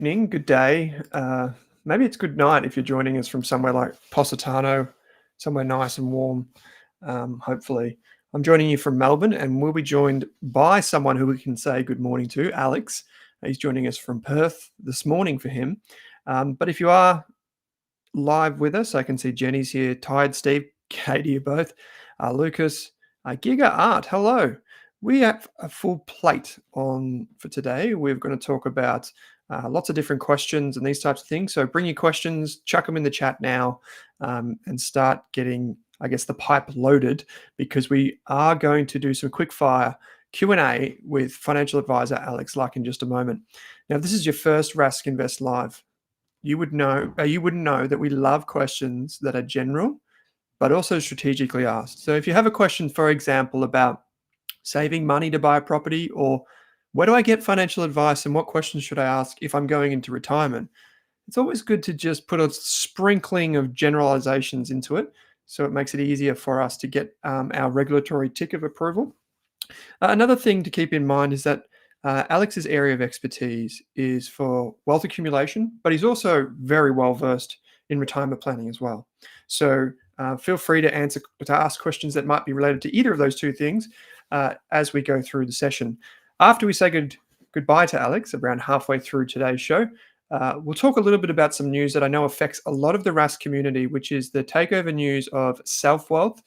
Evening, good day. Maybe it's good night if you're joining us from somewhere like Positano, somewhere nice and warm. Hopefully, I'm joining you from Melbourne, and we'll be joined by someone who we can say good morning to, Alex. He's joining us from Perth this morning for him. But if you are live with us, I can see Jenny's here, Tired Steve, Katie, you both, Lucas, Giga Art. Hello. We have a full plate on for today. We're going to talk about lots of different questions and these types of things. So bring your questions, chuck them in the chat now, and start getting, I guess, the pipe loaded, because we are going to do some quick fire Q&A with financial advisor Alex Luck in just a moment. Now, if this is your first Rask Invest Live, you wouldn't know that we love questions that are general, but also strategically asked. So if you have a question, for example, about saving money to buy a property, or where do I get financial advice and what questions should I ask if I'm going into retirement, it's always good to just put a sprinkling of generalizations into it, so it makes it easier for us to get our regulatory tick of approval. Another thing to keep in mind is that Alex's area of expertise is for wealth accumulation, but he's also very well versed in retirement planning as well. So feel free to ask questions that might be related to either of those two things as we go through the session. After we say goodbye to Alex, around halfway through today's show, we'll talk a little bit about some news that I know affects a lot of the Rask community, which is the takeover news of Selfwealth.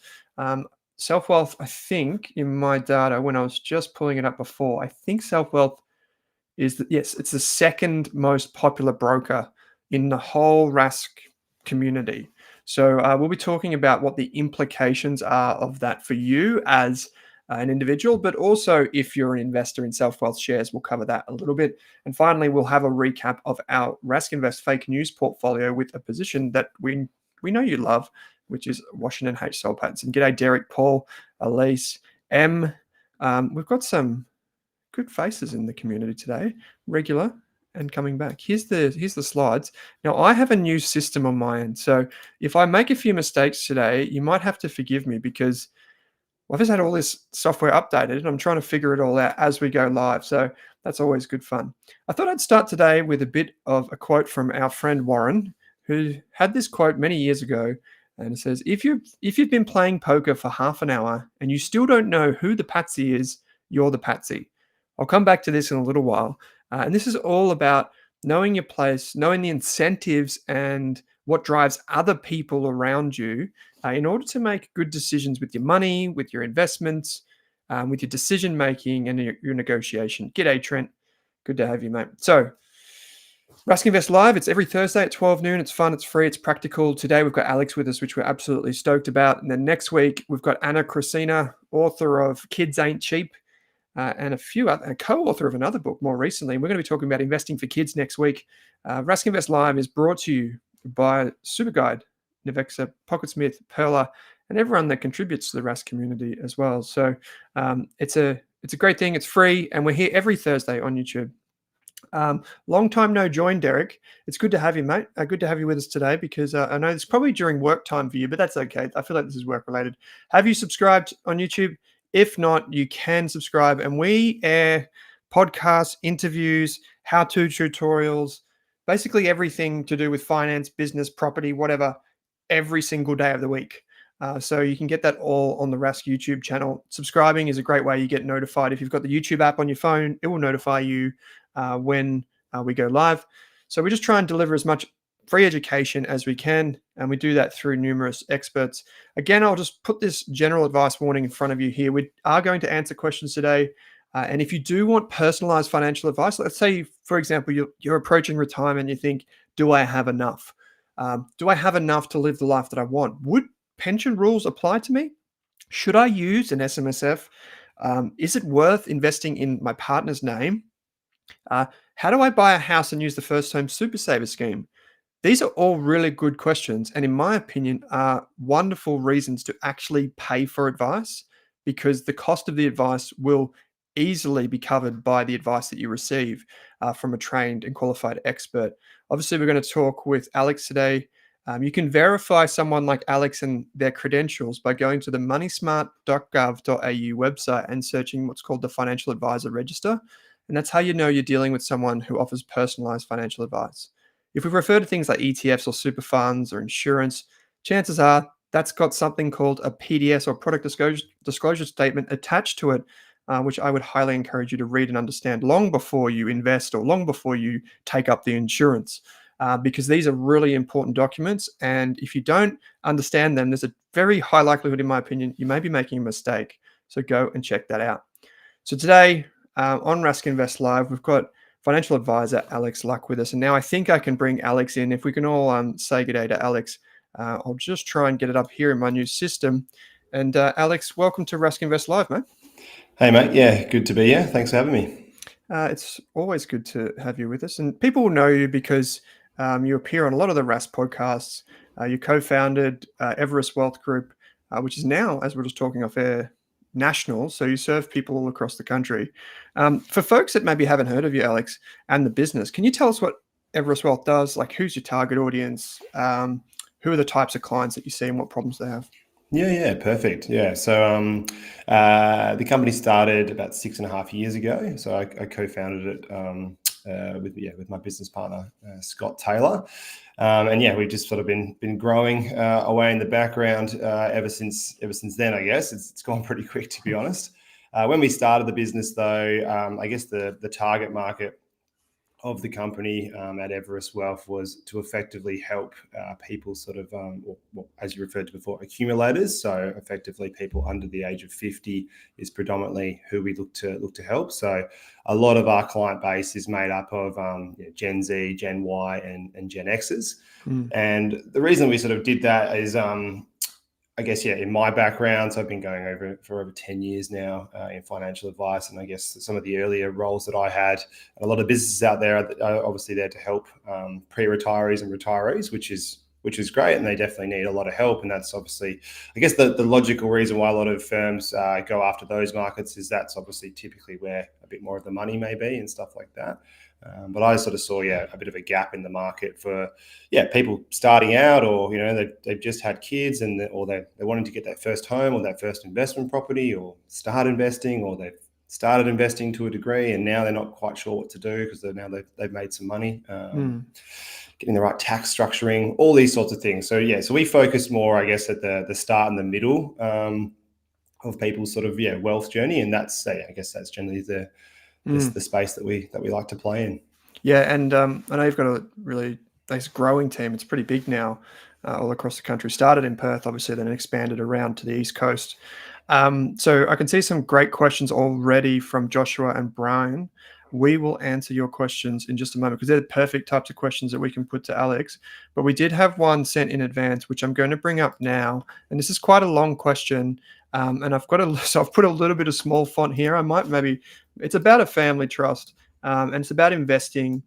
Selfwealth, I think, in my data, when I was just pulling it up before, I think Selfwealth is, it's the second most popular broker in the whole Rask community. So we'll be talking about what the implications are of that for you as an individual, but also if you're an investor in Selfwealth shares, we'll cover that a little bit. And finally, we'll have a recap of our Rask Invest fake news portfolio with a position that we know you love, which is Washington H. Soul Pattinson. G'day, Derek, Paul, Elise, M. We've got some good faces in the community today, regular and coming back. Here's the slides. Now, I have a new system on my end, so if I make a few mistakes today, you might have to forgive me, because I've just had all this software updated and I'm trying to figure it all out as we go live. So that's always good fun. I thought I'd start today with a bit of a quote from our friend Warren, who had this quote many years ago. And it says, if you've been playing poker for half an hour and you still don't know who the patsy is, you're the patsy. I'll come back to this in a little while. And this is all about knowing your place, knowing the incentives and what drives other people around you in order to make good decisions with your money, with your investments, with your decision making and your negotiation. G'day, Trent. Good to have you, mate. So, Rask Invest Live, it's every Thursday at 12 noon. It's fun, it's free, it's practical. Today we've got Alex with us, which we're absolutely stoked about. And then next week we've got Anna Christina, author of Kids Ain't Cheap, and a co-author of another book more recently. And we're going to be talking about investing for kids next week. Rask Invest Live is brought to you by Superguide, Navexa, Pocketsmith, Perla, and everyone that contributes to the Rask community as well. So it's a great thing. It's free, and we're here every Thursday on YouTube. Long time no join, Derek. It's good to have you, mate. Good to have you with us today, because I know it's probably during work time for you, but that's okay. I feel like this is work related. Have you subscribed on YouTube? If not, you can subscribe, and we air podcasts, interviews, how-to tutorials, basically everything to do with finance, business, property, whatever, every single day of the week. So you can get that all on the Rask YouTube channel. Subscribing is a great way. You get notified. If you've got the YouTube app on your phone, it will notify you when we go live. So we just try and deliver as much free education as we can, and we do that through numerous experts. Again, I'll just put this general advice warning in front of you here. We are going to answer questions today, and if you do want personalized financial advice, let's say, for example, you're approaching retirement and you think, do I have enough? Do I have enough to live the life that I want? Would pension rules apply to me? Should I use an SMSF? Is it worth investing in my partner's name? How do I buy a house and use the First Home Super Saver scheme? These are all really good questions, and in my opinion, are wonderful reasons to actually pay for advice, because the cost of the advice will easily be covered by the advice that you receive from a trained and qualified expert. Obviously, we're going to talk with Alex today. You can verify someone like Alex and their credentials by going to the moneysmart.gov.au website and searching what's called the Financial Advisor Register. And that's how you know you're dealing with someone who offers personalized financial advice. If we refer to things like ETFs or super funds or insurance, chances are that's got something called a PDS or product disclosure statement attached to it, which I would highly encourage you to read and understand long before you invest or long before you take up the insurance. Because these are really important documents. And if you don't understand them, there's a very high likelihood, in my opinion, you may be making a mistake. So go and check that out. So today on Rask Invest Live, we've got financial advisor Alex Luck with us. And now I think I can bring Alex in. If we can all say good day to Alex, I'll just try and get it up here in my new system. And Alex, welcome to Rask Invest Live, mate. Hey, mate. Yeah, good to be here. Thanks for having me. It's always good to have you with us. And people will know you because you appear on a lot of the Rask podcasts. You co-founded Everest Wealth Group, which is now, as we're just talking off air, national. So you serve people all across the country. For folks that maybe haven't heard of you, Alex, and the business, can you tell us what Everest Wealth does? Like, who's your target audience? Who are the types of clients that you see and what problems they have? Yeah, perfect. Yeah, so the company started about 6.5 years ago. So I co-founded it with my business partner Scott Taylor, and yeah, we've just sort of been growing away in the background ever since then. I guess it's gone pretty quick, to be honest. When we started the business, though, I guess the target market of the company at Everest Wealth was to effectively help people sort of, as you referred to before, accumulators. So effectively people under the age of 50 is predominantly who we look to help. So a lot of our client base is made up of Gen Z, Gen Y, and Gen X's. And the reason we sort of did that is I guess, yeah, in my background, so I've been going for over 10 years now in financial advice. And I guess some of the earlier roles that I had, and a lot of businesses out there are obviously there to help pre-retirees and retirees, which is great. And they definitely need a lot of help. And that's obviously, I guess, the logical reason why a lot of firms go after those markets is that's obviously typically where a bit more of the money may be and stuff like that. But I sort of saw, a bit of a gap in the market for, people starting out, or they've just had kids, or they're wanting to get that first home or that first investment property, or start investing, or they've started investing to a degree, and now they're not quite sure what to do because they've made some money, getting the right tax structuring, all these sorts of things. So so we focus more, I guess, at the start and the middle of people's sort of wealth journey, and that's I guess that's generally the space that we like to play in. Yeah, and I know you've got a really nice growing team. It's pretty big now, all across the country. Started in Perth, obviously, then expanded around to the East Coast. So I can see some great questions already from Joshua and Brian. We will answer your questions in just a moment because they're the perfect types of questions that we can put to Alex. But we did have one sent in advance, which I'm going to bring up now. And this is quite a long question. And I've put a little bit of small font here. It's about a family trust. And it's about investing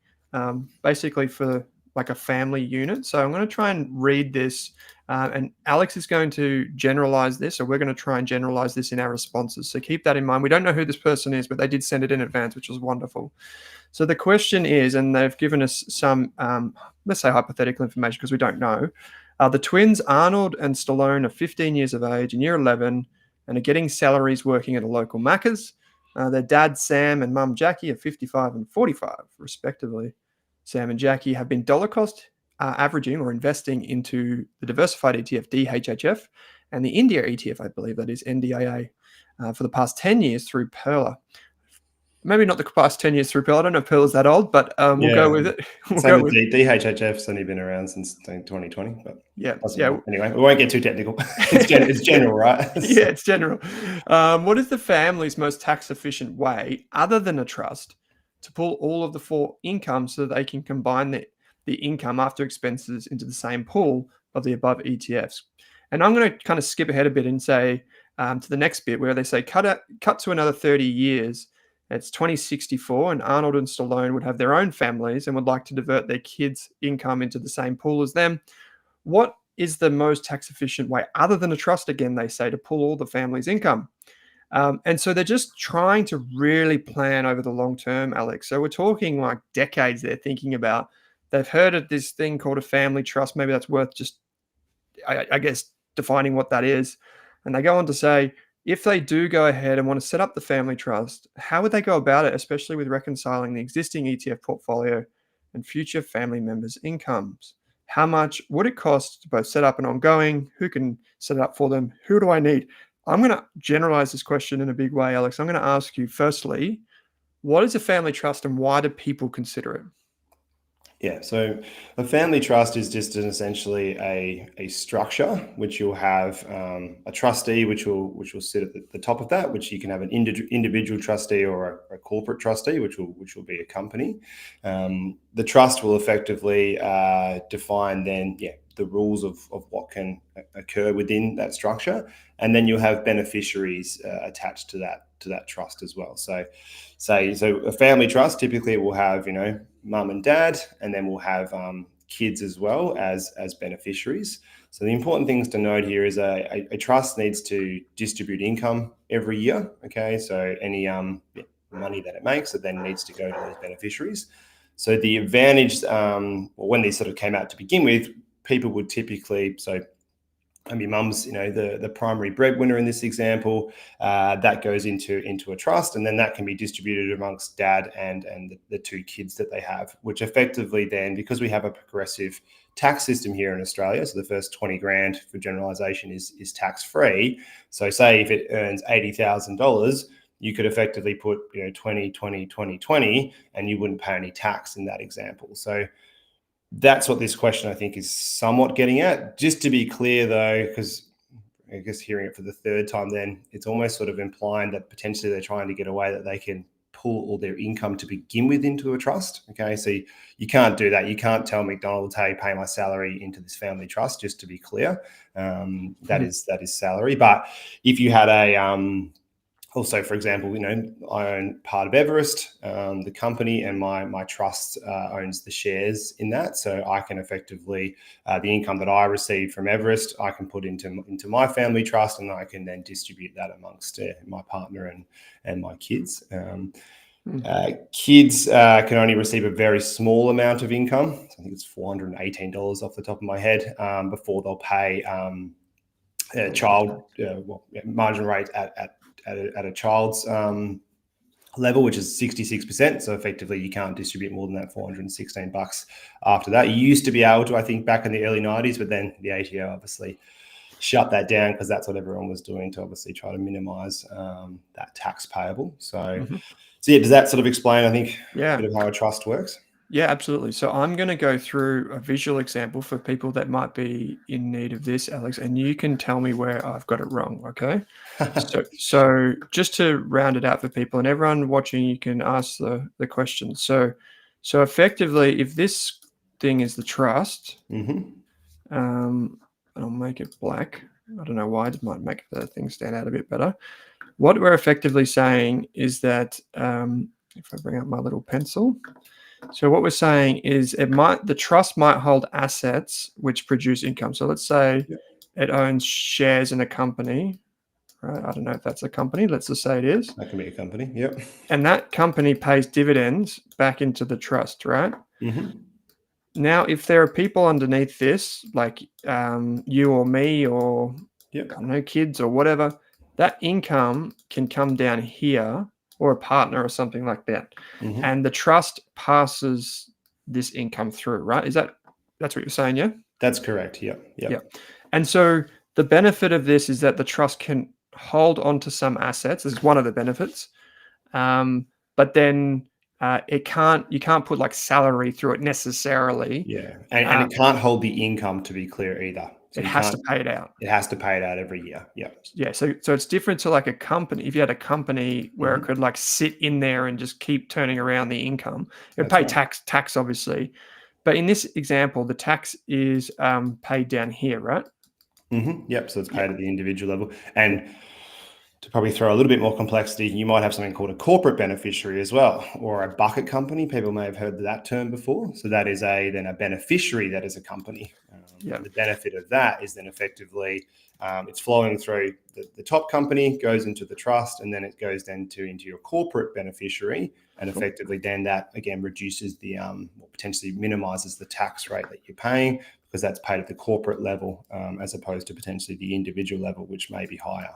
basically for like a family unit. So I'm going to try and read this, and Alex is going to generalize this, or we're going to try and generalize this in our responses. So keep that in mind. We don't know who this person is, but they did send it in advance, which was wonderful. So the question is, and they've given us some, let's say, hypothetical information because we don't know. The twins Arnold and Stallone are 15 years of age in year 11 and are getting salaries working at a local Macca's. Their dad, Sam, and mum, Jackie, are 55 and 45, respectively. Sam and Jackie have been dollar cost averaging or investing into the diversified ETF DHHF and the India ETF, I believe that is NDIA, for the past 10 years through Perla. Maybe not the past 10 years through Pearl. I don't know if Pearl's that old, but we'll go with it. Same with DHHF's only been around since 2020. But anyway, we won't get too technical. It's general, right? Yeah, it's general. What is the family's most tax-efficient way, other than a trust, to pull all of the four incomes so that they can combine the income after expenses into the same pool of the above ETFs? And I'm going to kind of skip ahead a bit and say to the next bit where they say cut to another 30 years. It's 2064, and Arnold and Stallone would have their own families and would like to divert their kids' income into the same pool as them. What is the most tax-efficient way, other than a trust, again, they say, to pull all the family's income? And so they're just trying to really plan over the long term, Alex. So we're talking like decades they're thinking about. They've heard of this thing called a family trust. Maybe that's worth just, I guess, defining what that is. And they go on to say, if they do go ahead and want to set up the family trust, how would they go about it, especially with reconciling the existing ETF portfolio and future family members' incomes? How much would it cost to both set up and ongoing? Who can set it up for them? Who do I need? I'm going to generalize this question in a big way, Alex. I'm going to ask you, firstly, what is a family trust and why do people consider it? Yeah, so a family trust is just essentially a structure which you'll have a trustee which will sit at the top of that, which you can have an individual trustee or a corporate trustee, which will be a company. The trust will effectively define then the rules of what can occur within that structure, and then you'll have beneficiaries attached to that trust as well. So a family trust typically will have mum and dad, and then we'll have kids as well as beneficiaries. So the important things to note here is a trust needs to distribute income every year. Okay, so any money that it makes, it then needs to go to those beneficiaries. So the advantage, when these sort of came out to begin with, people would typically, so your mum's, the primary breadwinner in this example, that goes into a trust, and then that can be distributed amongst dad and the two kids that they have, which effectively then, because we have a progressive tax system here in Australia, so the first 20 grand for generalization is tax free. So say if it earns $80,000, you could effectively put 20, 20, 20, 20, and you wouldn't pay any tax in that example. So that's what this question I think is somewhat getting at. Just to be clear though, because I guess hearing it for the third time, then it's almost sort of implying that potentially they're trying to get away that they can pull all their income to begin with into a trust. Okay, so you can't do that. You can't tell McDonald's, hey, pay my salary into this family trust. Just to be clear, that is salary. But if you had also, for example, I own part of Everest, the company, and my trust owns the shares in that. So I can effectively, the income that I receive from Everest, I can put into my family trust, and I can then distribute that amongst my partner and my kids. Kids can only receive a very small amount of income. So I think it's $418 off the top of my head before they'll pay child margin rate at a child's level, which is 66%. So effectively, you can't distribute more than that $416 after that. You used to be able to, I think, back in the early 90s, but then the ATO obviously shut that down because that's what everyone was doing to obviously try to minimize that tax payable. So yeah, does that sort of explain, I think, a bit of how a trust works? Yeah, absolutely. So I'm going to go through a visual example for people that might be in need of this, Alex, and you can tell me where I've got it wrong, okay? So just to round it out for people and everyone watching, you can ask the question. So effectively, if this thing is the trust, and I'll make it black. I don't know why. It might make the thing stand out a bit better. What we're effectively saying is that if I bring up my little pencil. So what we're saying is the trust might hold assets which produce income. So let's say it owns shares in a company, right? I don't know if that's a company. Let's just say it is. That can be a company. Yep. And that company pays dividends back into the trust, right? Now, if there are people underneath this, like you or me or I don't know, kids or whatever, that income can come down here, or a partner or something like that. And the trust passes this income through, right? That's what you're saying, yeah? That's correct. Yeah. And so the benefit of this is that the trust can hold on to some assets. This is one of the benefits. But then you can't put like salary through it necessarily. Yeah. And it can't hold the income, to be clear, either. So it has to pay it out. It has to pay it out every year. Yeah. Yeah. So it's different to like a company. If you had a company where it could like sit in there and just keep turning around the income, it would pay tax obviously. But in this example, the tax is paid down here, right? Yep. So it's paid at the individual level. And to probably throw a little bit more complexity, you might have something called a corporate beneficiary as well, or a bucket company. People may have heard that term before. So that is then a beneficiary that is a company. The benefit of that is then effectively it's flowing through the top company, goes into the trust, and then it goes into your corporate beneficiary, and effectively then that again reduces the potentially minimizes the tax rate that you're paying, because that's paid at the corporate level as opposed to potentially the individual level, which may be higher.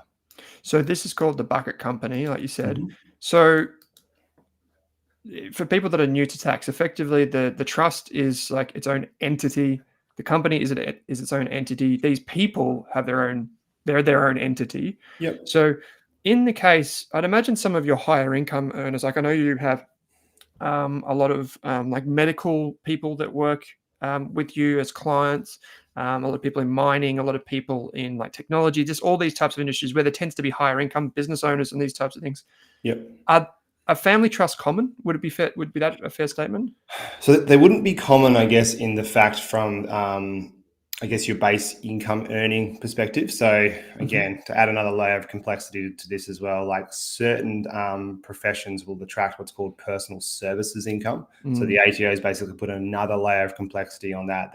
So this is called the bucket company, like you said. Mhm. So for people that are new to tax, effectively the trust is like its own entity. The company is its own entity. These people have they're their own entity. Yep. So in the case, I'd imagine some of your higher income earners, like I know you have a lot of like medical people that work with you as clients, a lot of people in mining, a lot of people in like technology, just all these types of industries where there tends to be higher income business owners and these types of things. Yep. Are a family trust common? Would it be fair? Would be that a fair statement? So they wouldn't be common, I guess, in the fact from, I guess, your base income earning perspective. So Hmm. again, to add another layer of complexity to this as well, like certain professions will attract what's called personal services income. So the Mm, ATOs basically put another layer of complexity on that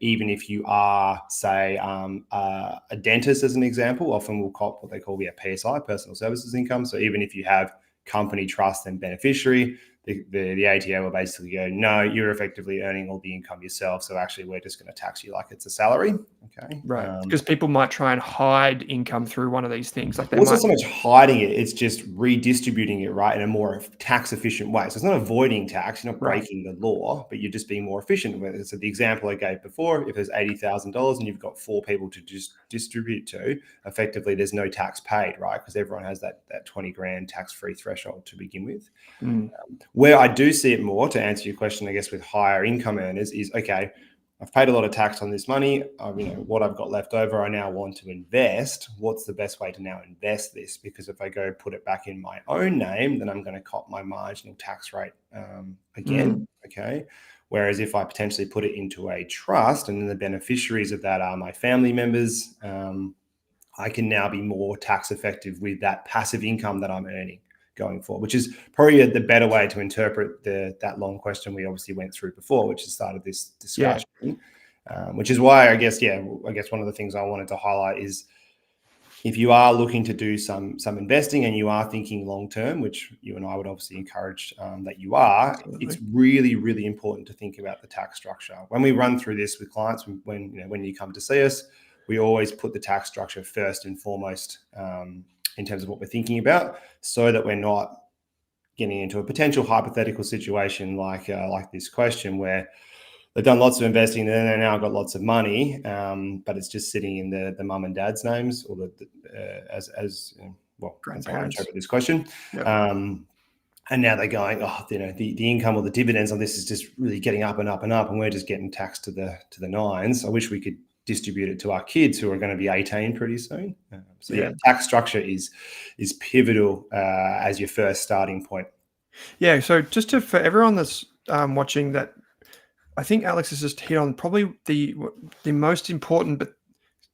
even if you are, say, a dentist, as an example, often we'll call what they call PSI, personal services income. So even if you have company trust and beneficiary, the ATO will basically go, no, you're effectively earning all the income yourself. So actually, we're just going to tax you like it's a salary. Okay. right, because people might try and hide income through one of these things. Like they Well, it's not might, so much hiding it; it's just redistributing it, right, in a more tax efficient way. So it's not avoiding tax; you're not right. breaking the law, but you're just being more efficient with it. So the example I gave before, if there's $80,000 and you've got 4 people to just distribute to, effectively there's no tax paid, right? Because everyone has that 20 grand tax free threshold to begin with. Mm, Where I do see it more, to answer your question, I guess, with higher income earners is, okay, I've paid a lot of tax on this money. What I've got left over, I now want to invest. What's the best way to now invest this? Because if I go put it back in my own name, then I'm going to cop my marginal tax rate mm, again. Okay. Whereas if I potentially put it into a trust and then the beneficiaries of that are my family members, I can now be more tax effective with that passive income that I'm earning going forward, which is probably the better way to interpret that long question we obviously went through before, which has started this yeah. discussion. Which is why I guess one of the things I wanted to highlight is, if you are looking to do some investing and you are thinking long term, which you and I would obviously encourage that you are, it's Absolutely. really, really important to think about the tax structure. When we run through this with clients, when you come to see us, we always put the tax structure first and foremost, in terms of what we're thinking about, so that we're not getting into a potential hypothetical situation like this question, where they've done lots of investing and then they now got lots of money, but it's just sitting in the mum and dad's names, or depends how I Grandparents. interpret this question. Yep. And now they're going, the income or the dividends on this is just really getting up and up and up, and we're just getting taxed to the nines. I wish we could distribute it to our kids who are going to be 18 pretty soon. Yeah. Tax structure is pivotal as your first starting point. Yeah. So just to for everyone that's watching that, I think Alex has just hit on probably the most important but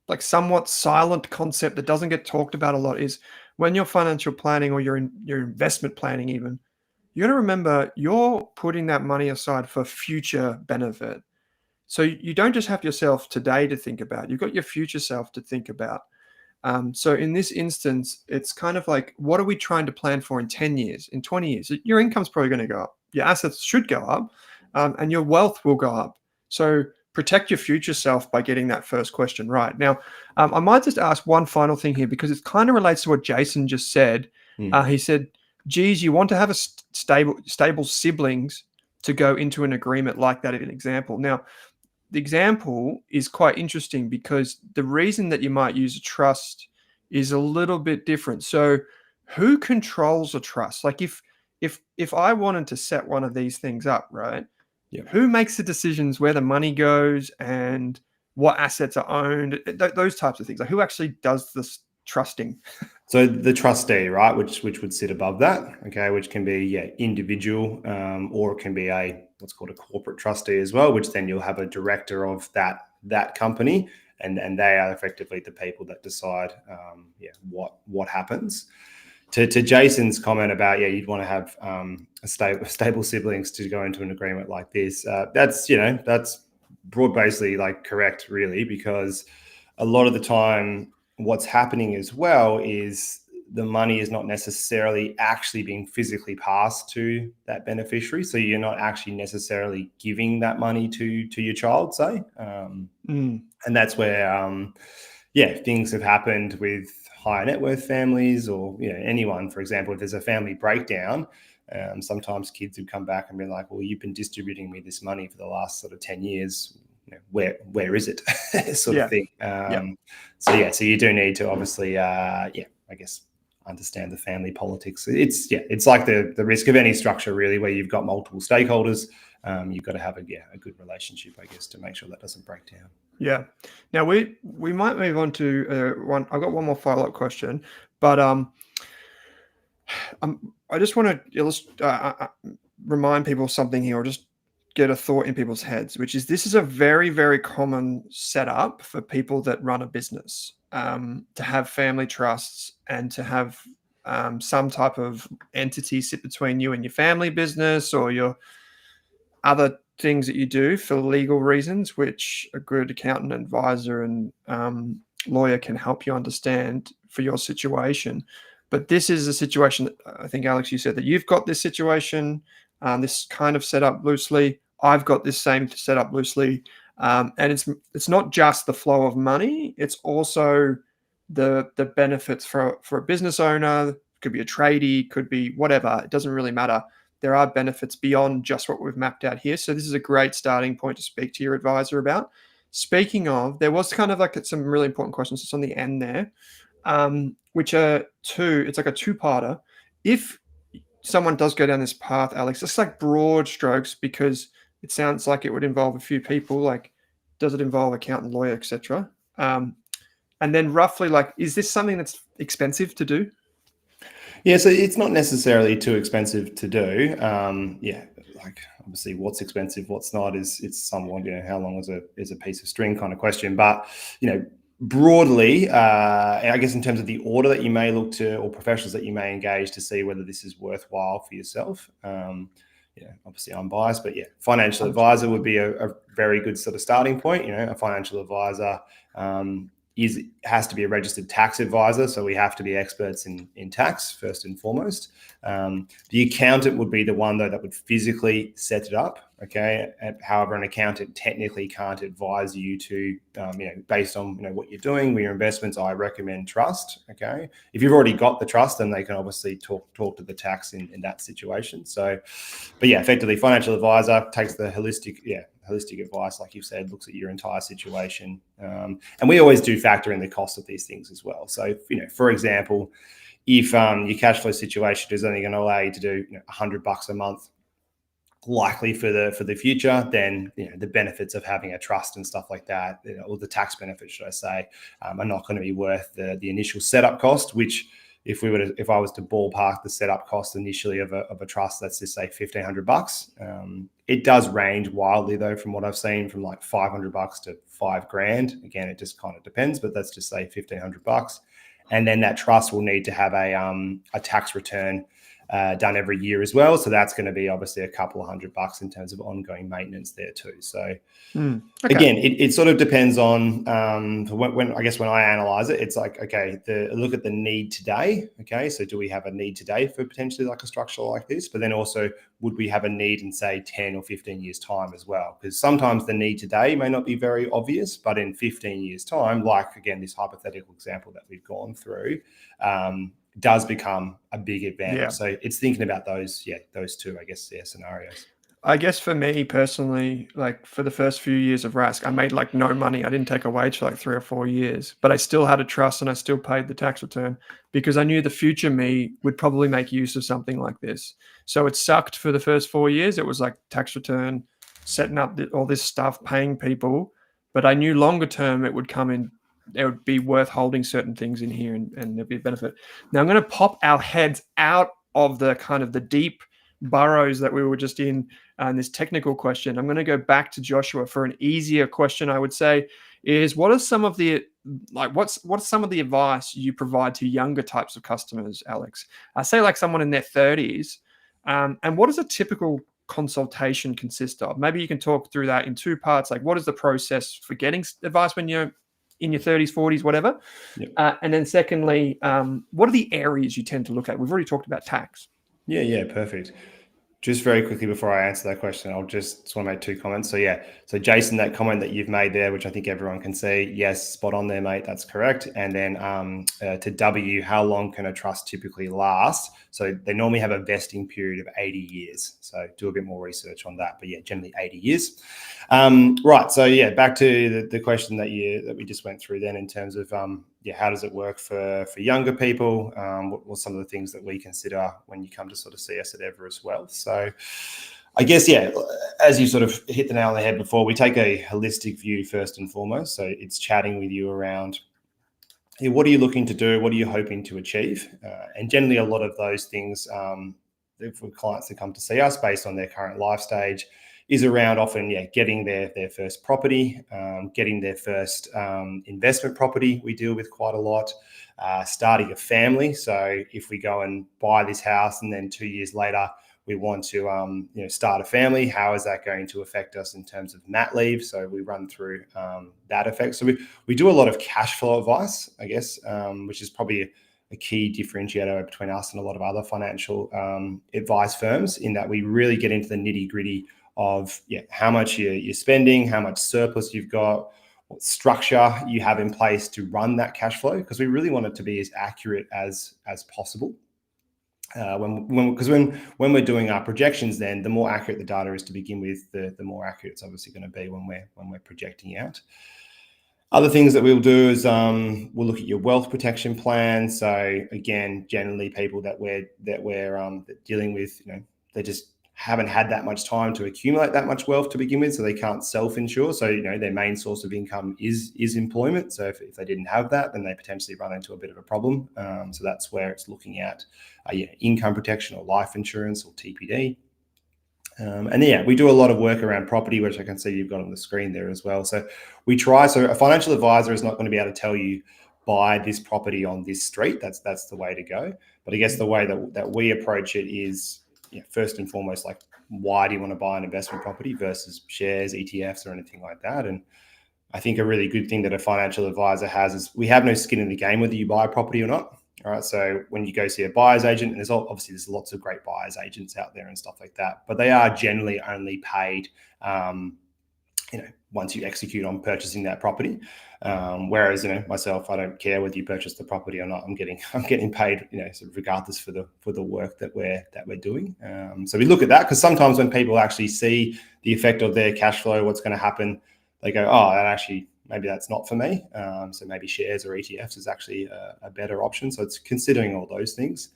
like somewhat silent concept that doesn't get talked about a lot is when you're financial planning or you're in your investment planning even, you got to remember you're putting that money aside for future benefit. So you don't just have yourself today to think about. You've got your future self to think about. So in this instance, it's kind of like, what are we trying to plan for in 10 years, in 20 years? Your income's probably going to go up. Your assets should go up, and your wealth will go up. So protect your future self by getting that first question right. Now, I might just ask one final thing here because it kind of relates to what Jason just said. Mm. He said, geez, you want to have a stable siblings to go into an agreement like that, in an example. Now, the example is quite interesting because the reason that you might use a trust is a little bit different. So, who controls a trust? Like if I wanted to set one of these things up, right? Yeah. Who makes the decisions where the money goes and what assets are owned? Those types of things. Like who actually does this trusting? So the trustee, right, which would sit above that, okay, which can be individual, or it can be a what's called a corporate trustee as well, which then you'll have a director of that company, and they are effectively the people that decide, what happens. To Jason's comment about you'd want to have a stable siblings to go into an agreement like this. That's broad basically like correct, really, because a lot of the time what's happening as well is the money is not necessarily actually being physically passed to that beneficiary. So you're not actually necessarily giving that money to your child, say. Mm, And that's where, things have happened with higher net worth families, or anyone, for example, if there's a family breakdown, sometimes kids would come back and be like, well, you've been distributing me this money for the last sort of 10 years. Where is it? sort of thing. So you do need to obviously, I guess, understand the family politics. It's like the risk of any structure, really, where you've got multiple stakeholders. You've got to have a good relationship, I guess, to make sure that doesn't break down. Yeah. Now we might move on to one. I've got one more follow-up question, but I just want to remind people something here, or just get a thought in people's heads, which is this is a very, very common setup for people that run a business, to have family trusts and to have some type of entity sit between you and your family business or your other things that you do for legal reasons, which a good accountant, advisor, and lawyer can help you understand for your situation. But this is a situation that I think, Alex, you said that you've got this situation, this kind of set up loosely. I've got this same set up loosely. And it's not just the flow of money. It's also the benefits for a business owner. It could be a tradie, could be whatever. It doesn't really matter. There are benefits beyond just what we've mapped out here. So this is a great starting point to speak to your advisor about. Speaking of, there was kind of like some really important questions just on the end there, which are it's like a two-parter. If someone does go down this path, Alex, it's like broad strokes, because it sounds like it would involve a few people. Like, does it involve accountant, lawyer, etc.? And then roughly, like, is this something that's expensive to do? Yeah, so it's not necessarily too expensive to do. Like, obviously, what's expensive, what's not, it's somewhat, how long is a piece of string kind of question. But broadly, I guess in terms of the order that you may look to, or professionals that you may engage to see whether this is worthwhile for yourself. Obviously I'm biased, but financial advisor would be a very good sort of starting point. A financial advisor has to be a registered tax advisor, so we have to be experts in tax first and foremost. The accountant would be the one, though, that would physically set it up. Okay. However, an accountant technically can't advise you to, based on what you're doing with your investments. I recommend trust. Okay. If you've already got the trust, then they can obviously talk to the tax in that situation. So, but effectively, financial advisor takes the holistic advice, like you've said, looks at your entire situation. And we always do factor in the cost of these things as well. So, for example, if your cash flow situation is only going to allow you to do $100 a month, likely for the future, then the benefits of having a trust and stuff like that, or the tax benefits, should I say, are not going to be worth the initial setup cost. Which, if I was to ballpark the setup cost initially of a trust, let's just say $1,500. It does range wildly, though, from what I've seen, from like $500 to $5,000. Again, it just kind of depends, but let's just say $1,500. And then that trust will need to have a tax return done every year as well. So that's going to be obviously a couple of $100 in terms of ongoing maintenance there too. So again, it sort of depends on when I analyze it, it's like, okay, look at the need today. Okay, so do we have a need today for potentially like a structure like this? But then also, would we have a need in, say, 10 or 15 years time as well? Because sometimes the need today may not be very obvious, but in 15 years time, like, again, this hypothetical example that we've gone through, does become a big advantage. Yeah. So it's thinking about those two, I guess, scenarios. I guess for me personally, like for the first few years of Rask, I made like no money. I didn't take a wage for like 3 or 4 years, but I still had a trust and I still paid the tax return because I knew the future me would probably make use of something like this. So it sucked for the first 4 years. It was like tax return, setting up all this stuff, paying people, but I knew longer term it would come in. It would be worth holding certain things in here and there'd be a benefit. Now I'm going to pop our heads out of the kind of the deep burrows that we were just in this technical question. I'm going to go back to Joshua for an easier question. I would say is what's some of the advice you provide to younger types of customers, Alex? I say like someone in their 30s. And what does a typical consultation consist of? Maybe you can talk through that in 2 parts. Like, what is the process for getting advice when you're in your 30s, 40s, whatever? Yep. And then secondly, what are the areas you tend to look at? We've already talked about tax. Yeah, perfect. Just very quickly before I answer that question, I'll just want to make two comments. So Jason, that comment that you've made there, which I think everyone can see, yes, spot on there, mate. That's correct. And then to W, how long can a trust typically last? So they normally have a vesting period of 80 years. So do a bit more research on that. But yeah, generally 80 years. Right. So yeah, back to the question that we just went through then in terms of how does it work for younger people? What were some of the things that we consider when you come to sort of see us at Everest Wealth? So I guess, as you sort of hit the nail on the head before, we take a holistic view first and foremost. So it's chatting with you around, what are you looking to do? What are you hoping to achieve? And generally a lot of those things for clients that come to see us based on their current life stage is around often, getting their first property, getting their first investment property. We deal with quite a lot. Starting a family. So if we go and buy this house and then 2 years later we want to start a family, how is that going to affect us in terms of mat leave? So we run through that effect. So we do a lot of cash flow advice, I guess, which is probably a key differentiator between us and a lot of other financial advice firms, in that we really get into the nitty gritty of how much you're spending, how much surplus you've got, what structure you have in place to run that cash flow, because we really want it to be as accurate as possible. Because when we're doing our projections, then the more accurate the data is to begin with, the more accurate it's obviously going to be when we're projecting out. Other things that we'll do is we'll look at your wealth protection plan. So again, generally people that we're dealing with, they just haven't had that much time to accumulate that much wealth to begin with, so they can't self-insure. So their main source of income is employment. So if they didn't have that, then they potentially run into a bit of a problem. So that's where it's looking at income protection or life insurance or TPD. And we do a lot of work around property, which I can see you've got on the screen there as well. So so a financial advisor is not going to be able to tell you buy this property on this street. That's the way to go. But I guess the way that we approach it is, first and foremost, like, why do you want to buy an investment property versus shares, ETFs, or anything like that? And I think a really good thing that a financial advisor has is we have no skin in the game whether you buy a property or not. All right. So when you go see a buyer's agent, and there's lots of great buyer's agents out there and stuff like that, but they are generally only paid, once you execute on purchasing that property. Whereas, myself, I don't care whether you purchase the property or not. I'm getting paid, sort of regardless for the work that we're doing. So we look at that, because sometimes when people actually see the effect of their cash flow, what's going to happen, they go, oh, that actually, maybe that's not for me. So maybe shares or ETFs is actually a better option. So it's considering all those things.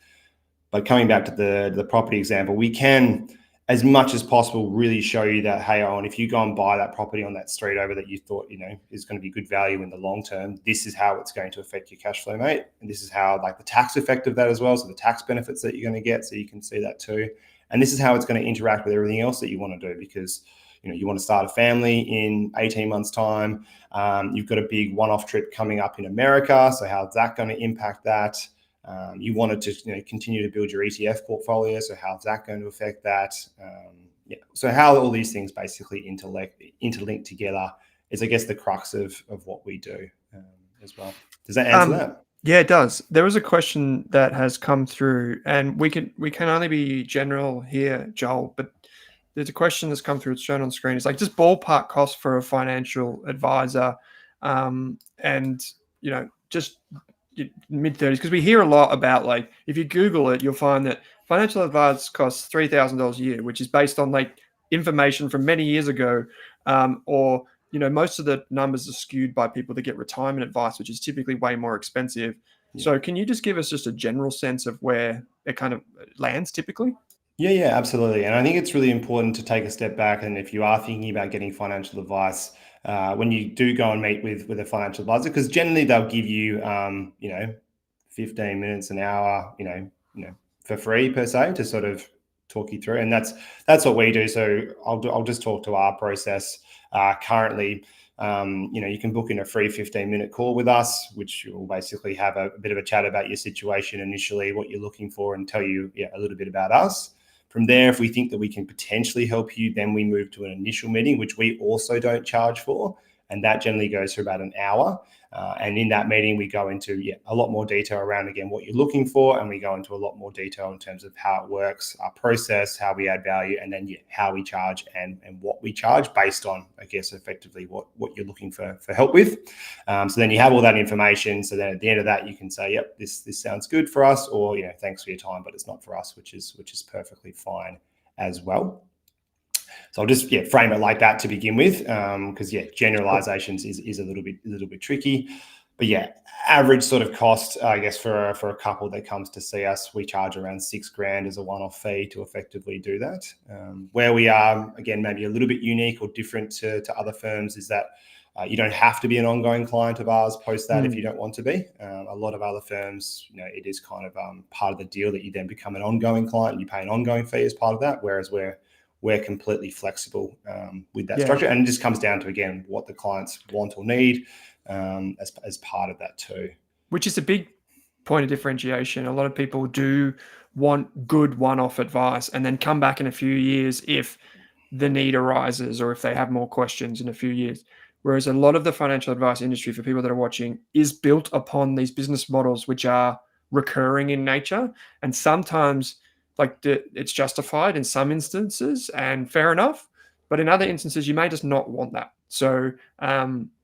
But coming back to the property example, we can, as much as possible, really show you that, hey, Owen, if you go and buy that property on that street over that you thought, is going to be good value in the long term, this is how it's going to affect your cash flow, mate. And this is how, the tax effect of that as well. So the tax benefits that you're going to get, so you can see that too. And this is how it's going to interact with everything else that you want to do, because you want to start a family in 18 months' time. You've got a big one-off trip coming up in America. So how's that going to impact that? You wanted to continue to build your ETF portfolio. So how's that going to affect that? So how all these things basically interlink together is, I guess, the crux of what we do as well. Does that answer that? Yeah, it does. There was a question that has come through, and we can only be general here, Joel, but there's a question that's come through. It's shown on screen. It's like, just ballpark cost for a financial advisor, and just mid-30s, because we hear a lot about, if you Google it, you'll find that financial advice costs $3,000 a year, which is based on information from many years ago, or most of the numbers are skewed by people that get retirement advice, which is typically way more expensive. Yeah. So can you just give us just a general sense of where it kind of lands typically? Yeah, absolutely. And I think it's really important to take a step back. And if you are thinking about getting financial advice, when you do go and meet with a financial advisor, because generally they'll give you, 15 minutes, an hour, for free per se, to sort of talk you through. And that's what we do. So I'll just talk to our process. Currently, you can book in a free 15-minute call with us, which will basically have a bit of a chat about your situation initially, what you're looking for, and tell you a little bit about us. From there, if we think that we can potentially help you, then we move to an initial meeting, which we also don't charge for. and that generally goes for about an hour. And in that meeting, we go into a lot more detail around, again, what you're looking for, and we go into a lot more detail in terms of how it works, our process, how we add value, and then how we charge and what we charge based on, I guess, effectively what you're looking for help with. So then you have all that information. So then at the end of that, you can say, yep, this sounds good for us, or thanks for your time, but it's not for us, which is perfectly fine as well. So I'll just frame it like that to begin with, because generalizations is a little bit tricky. But average sort of cost, I guess, for a couple that comes to see us, we charge around $6,000 as a one-off fee to effectively do that. Where we are, again, maybe a little bit unique or different to other firms is that you don't have to be an ongoing client of ours post that if you don't want to be. A lot of other firms, it is kind of part of the deal that you then become an ongoing client and you pay an ongoing fee as part of that, whereas we're completely flexible with that structure. And it just comes down to, again, what the clients want or need as part of that too. Which is a big point of differentiation. A lot of people do want good one-off advice and then come back in a few years if the need arises or if they have more questions in a few years. Whereas a lot of the financial advice industry, for people that are watching, is built upon these business models which are recurring in nature. And sometimes it's justified in some instances and fair enough. But in other instances, you may just not want that. So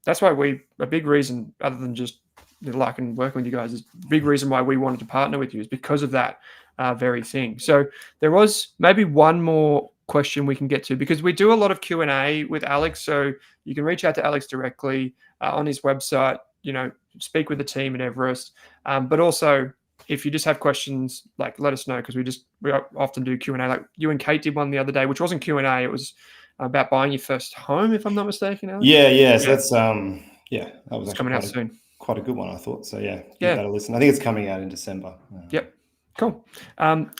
that's why a big reason, other than just liking working with you guys, is a big reason why we wanted to partner with you is because of that very thing. So there was maybe one more question we can get to, because we do a lot of Q&A with Alex. So you can reach out to Alex directly on his website, speak with the team at Everest. But also, if you just have questions, let us know, because we often do Q&A. Like you and Kate did one the other day, which wasn't Q&A. It was about buying your first home, if I'm not mistaken, Alex. Yeah. So that's that was it's coming out soon. Quite a good one, I thought. So give that a listen. I think it's coming out in December. Yep. Cool.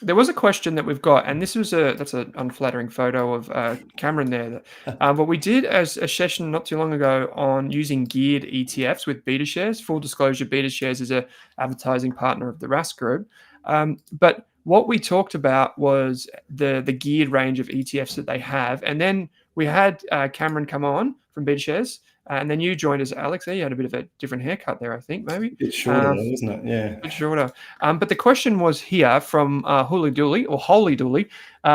There was a question that we've got, and this was that's an unflattering photo of Cameron there. But we did a session not too long ago on using geared ETFs with BetaShares. Full disclosure, BetaShares is a advertising partner of the Rask Group. But what we talked about was the geared range of ETFs that they have, and then we had Cameron come on from BetaShares. And then you joined us, Alex. You had a bit of a different haircut there, I think, maybe. A bit shorter, wasn't it? Yeah. A bit shorter. But the question was here from Holy Dooley,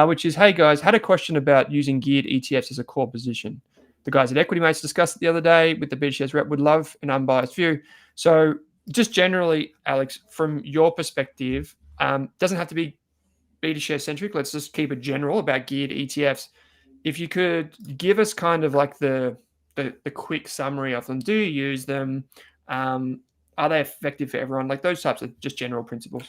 which is, hey, guys, had a question about using geared ETFs as a core position. The guys at Equity Mates discussed it the other day with the BetaShares rep, would love an unbiased view. So just generally, Alex, from your perspective, doesn't have to be BetaShares centric. Let's just keep it general about geared ETFs. If you could give us kind of like the quick summary of them. Do you use them? Are they effective for everyone? Like those types of just general principles.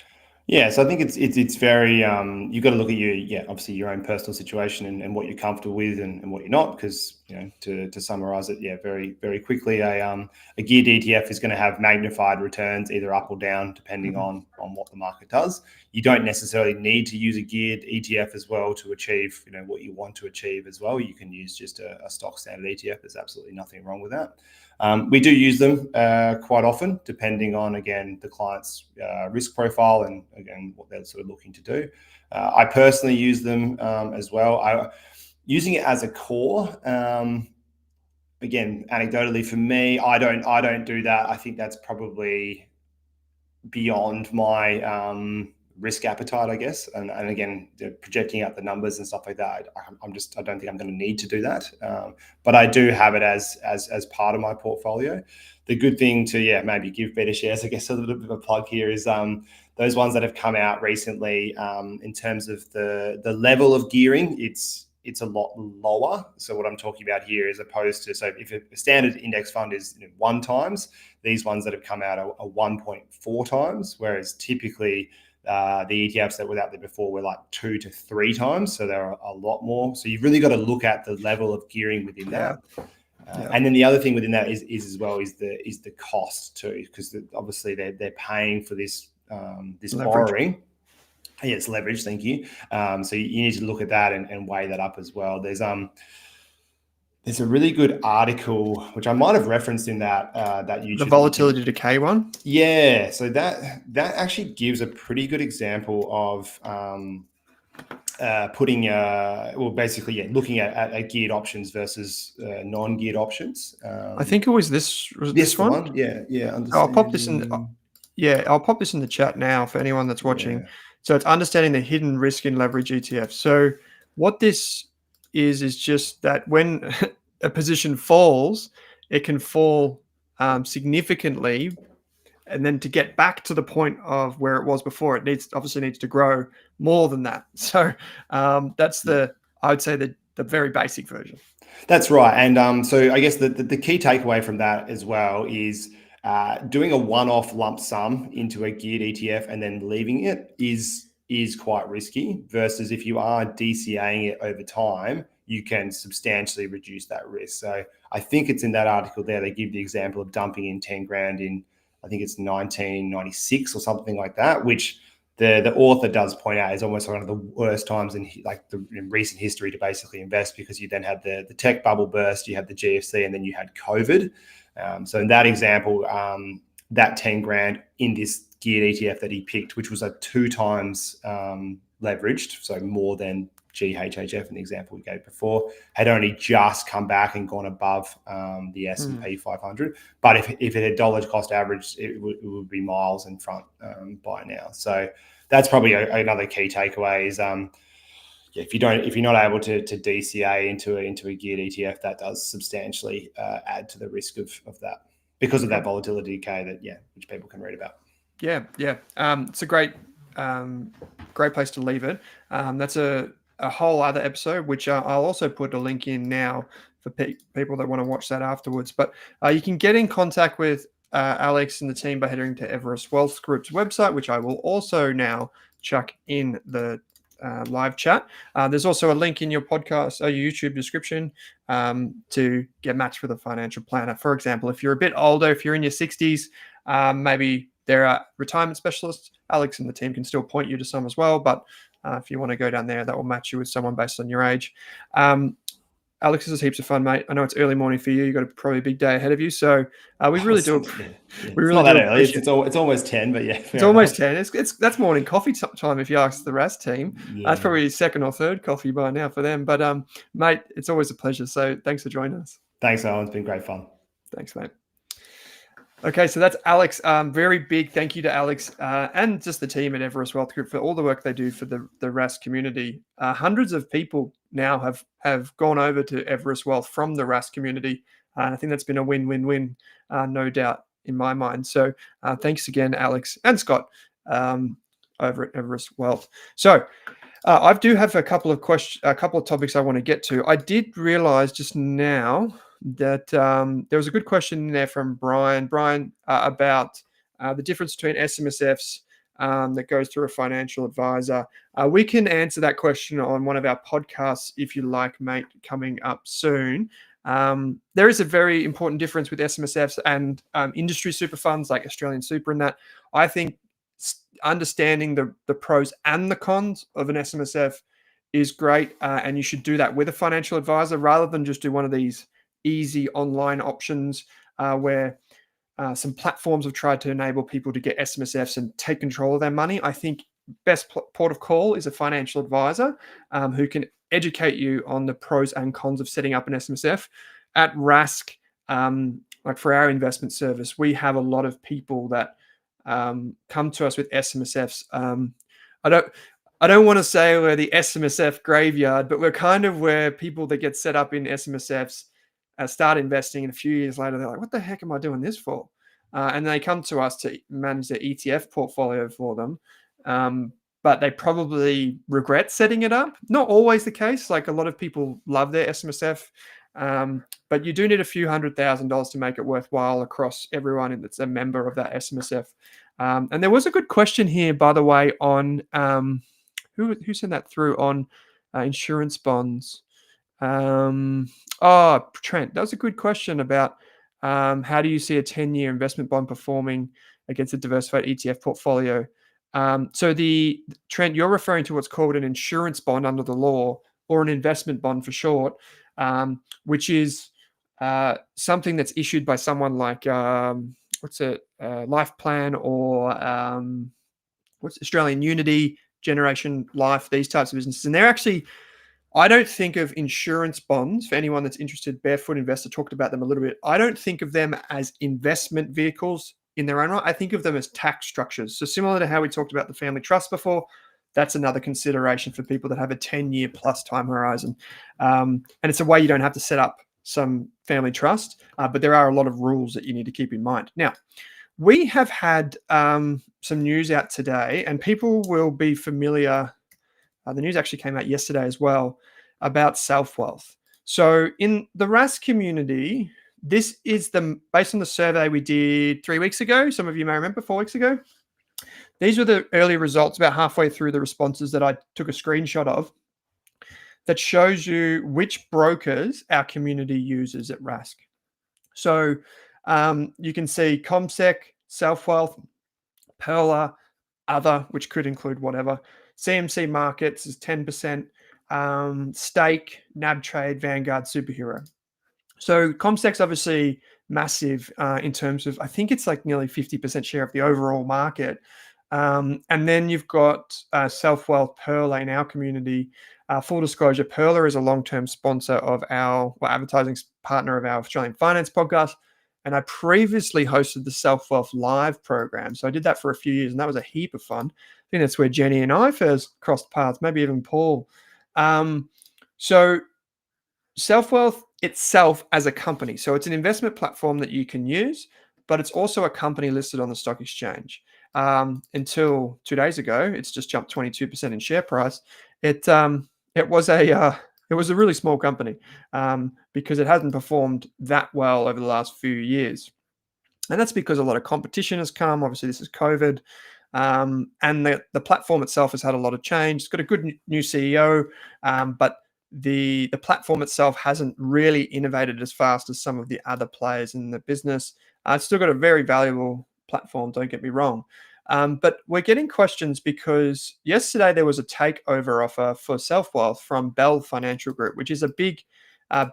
Yeah, so I think it's very you've got to look at obviously your own personal situation and what you're comfortable with and what you're not, because to summarize it very, very quickly, a geared ETF is going to have magnified returns either up or down depending on what the market does. You don't necessarily need to use a geared ETF as well to achieve what you want to achieve as well. You can use just a stock standard ETF. There's absolutely nothing wrong with that. We do use them quite often, depending on, again, the client's risk profile and, again, what they're sort of looking to do. I personally use them as well. Using it as a core, again, anecdotally for me, I don't do that. I think that's probably beyond my risk appetite, I guess. And again, projecting out the numbers and stuff like that, I don't think I'm going to need to do that. But I do have it as part of my portfolio. The good thing to maybe give BetaShares, I guess, a little bit of a plug here is those ones that have come out recently in terms of the level of gearing, it's a lot lower. So what I'm talking about here is opposed to, so if a standard index fund is 1 times, these ones that have come out are 1.4 times, whereas typically the ETFs that were out there before were like 2 to 3 times. So they're a lot more. So you've really got to look at the level of gearing within that. And then the other thing within that is as well is the cost too, because obviously they're paying for this borrowing. Yeah, it's leverage. Thank you. So you need to look at that and weigh that up as well. There's a really good article which I might have referenced in that YouTube. The volatility decay one. Yeah, so that actually gives a pretty good example of looking at geared options versus non-geared options. I think it was this one. Yeah. So I'll pop this in. Understanding. I'll pop this in the chat now for anyone that's watching. Yeah. So it's understanding the hidden risk in leverage ETF. So what this is just that when a position falls, it can fall significantly, and then to get back to the point of where it was before, it obviously needs to grow more than that. So that's I would say the very basic version. That's right. And so I guess the key takeaway from that as well is doing a one-off lump sum into a geared ETF and then leaving it is quite risky, versus if you are DCAing it over time, you can substantially reduce that risk. So I think it's in that article there, they give the example of dumping in 10 grand in, I think it's 1996 or something like that, which the author does point out is almost one of the worst times in recent history to basically invest, because you then had the tech bubble burst, you had the GFC, and then you had COVID. So in that example, that 10 grand in this geared ETF that he picked, which was a 2 times leveraged, so more than GHHF in the example we gave before, had only just come back and gone above the S&P 500. But if it had dollars cost average, it would be miles in front by now. So that's probably another key takeaway is if you're not able to DCA into a geared ETF, that does substantially add to the risk of that, because of that volatility decay which people can read about. Yeah. It's a great place to leave it. That's a whole other episode, which I'll also put a link in now for people that want to watch that afterwards. But you can get in contact with Alex and the team by heading to Everest Wealth Group's website, which I will also now chuck in the live chat. There's also a link in your podcast or your YouTube description to get matched with a financial planner. For example, if you're a bit older, if you're in your 60s, maybe there are retirement specialists. Alex and the team can still point you to some as well. But if you want to go down there, that will match you with someone based on your age. Alex, this is heaps of fun, mate. I know it's early morning for you. You've got probably a big day ahead of you. So we really do. We really not that early. It's almost 10, but yeah. It's almost 10. That's morning coffee time if you ask the Rask team. Yeah. That's probably second or third coffee by now for them. But mate, it's always a pleasure. So thanks for joining us. Thanks, Owen. It's been great fun. Thanks, mate. Okay, so that's Alex. Very big thank you to Alex and just the team at Everest Wealth Group for all the work they do for the Rask community. Hundreds of people now have gone over to Everest Wealth from the Rask community. And I think that's been a win-win-win, no doubt in my mind. So thanks again, Alex and Scott over at Everest Wealth. So I do have a couple of topics I want to get to. I did realize just now that there was a good question in there from Brian about the difference between SMSFs that goes through a financial advisor. We can answer that question on one of our podcasts if you like, mate, coming up soon. There is a very important difference with SMSFs and industry super funds like Australian Super and that. I think understanding the pros and the cons of an SMSF is great, and you should do that with a financial advisor rather than just do one of these easy online options where some platforms have tried to enable people to get SMSFs and take control of their money. I think best port of call is a financial advisor who can educate you on the pros and cons of setting up an SMSF. At Rask, like for our investment service, we have a lot of people that come to us with SMSFs. I don't want to say we're the SMSF graveyard, but we're kind of where people that get set up in SMSFs start investing, and a few years later, they're like, what the heck am I doing this for? And they come to us to manage their ETF portfolio for them. But they probably regret setting it up. Not always the case. Like a lot of people love their SMSF. But you do need a few $100,000 to make it worthwhile across everyone that's a member of that SMSF. And there was a good question here, by the way, on who sent that through on insurance bonds. Trent, that was a good question about how do you see a 10-year investment bond performing against a diversified ETF portfolio? So Trent, you're referring to what's called an insurance bond under the law, or an investment bond for short, which is something that's issued by someone like Life Plan or what's Australian Unity, Generation Life, these types of businesses. And they're actually, I don't think of insurance bonds, for anyone that's interested. Barefoot Investor talked about them a little bit. I don't think of them as investment vehicles in their own right. I think of them as tax structures. So similar to how we talked about the family trust before, that's another consideration for people that have a 10-year plus time horizon. And it's a way you don't have to set up some family trust, but there are a lot of rules that you need to keep in mind. Now, we have had some news out today, and people will be familiar. The news actually came out yesterday as well about Selfwealth. So in the Rask community, this is based on the survey we did 3 weeks ago. Some of you may remember 4 weeks ago. These were the early results about halfway through the responses that I took a screenshot of that shows you which brokers our community uses at Rask. So you can see ComSec, Selfwealth, Perla, other, which could include whatever. CMC Markets is 10%, Stake, NabTrade, Vanguard, Superhero. So ComSec's obviously massive in terms of, I think it's like nearly 50% share of the overall market. And then you've got Selfwealth, Perla in our community. Full disclosure, Perla is a long-term sponsor of advertising partner of our Australian Finance podcast. And I previously hosted the Selfwealth Live program. So I did that for a few years, and that was a heap of fun. I think that's where Jenny and I first crossed paths, maybe even Paul. So Selfwealth itself as a company. So it's an investment platform that you can use, but it's also a company listed on the stock exchange. Until 2 days ago, it's just jumped 22% in share price. It was a really small company because it hasn't performed that well over the last few years. And that's because a lot of competition has come. Obviously, this is COVID. And the platform itself has had a lot of change. It's got a good new CEO, but the platform itself hasn't really innovated as fast as some of the other players in the business. It's still got a very valuable platform, don't get me wrong. But we're getting questions because yesterday there was a takeover offer for Selfwealth from Bell Financial Group, which is a big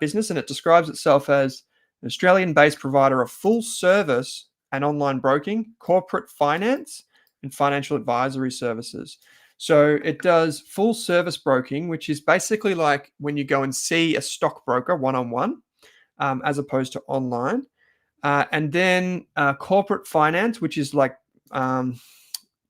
business, and it describes itself as an Australian-based provider of full service and online broking, corporate finance, and financial advisory services. So it does full service broking, which is basically like when you go and see a stockbroker one-on-one, as opposed to online. And then corporate finance, which is like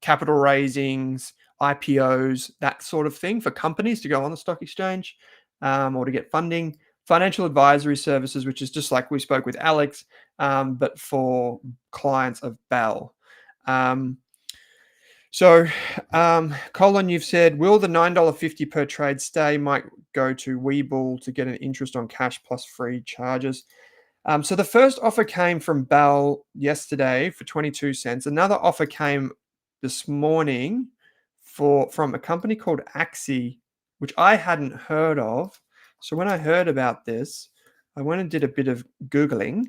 capital raisings, IPOs, that sort of thing for companies to go on the stock exchange or to get funding. Financial advisory services, which is just like we spoke with Alex, but for clients of Bell. Colin, you've said, will the $9.50 per trade stay? Might go to Webull to get an interest on cash plus free charges. So the first offer came from Bell yesterday for 22 cents. Another offer came this morning from a company called Axie, which I hadn't heard of. So when I heard about this, I went and did a bit of Googling,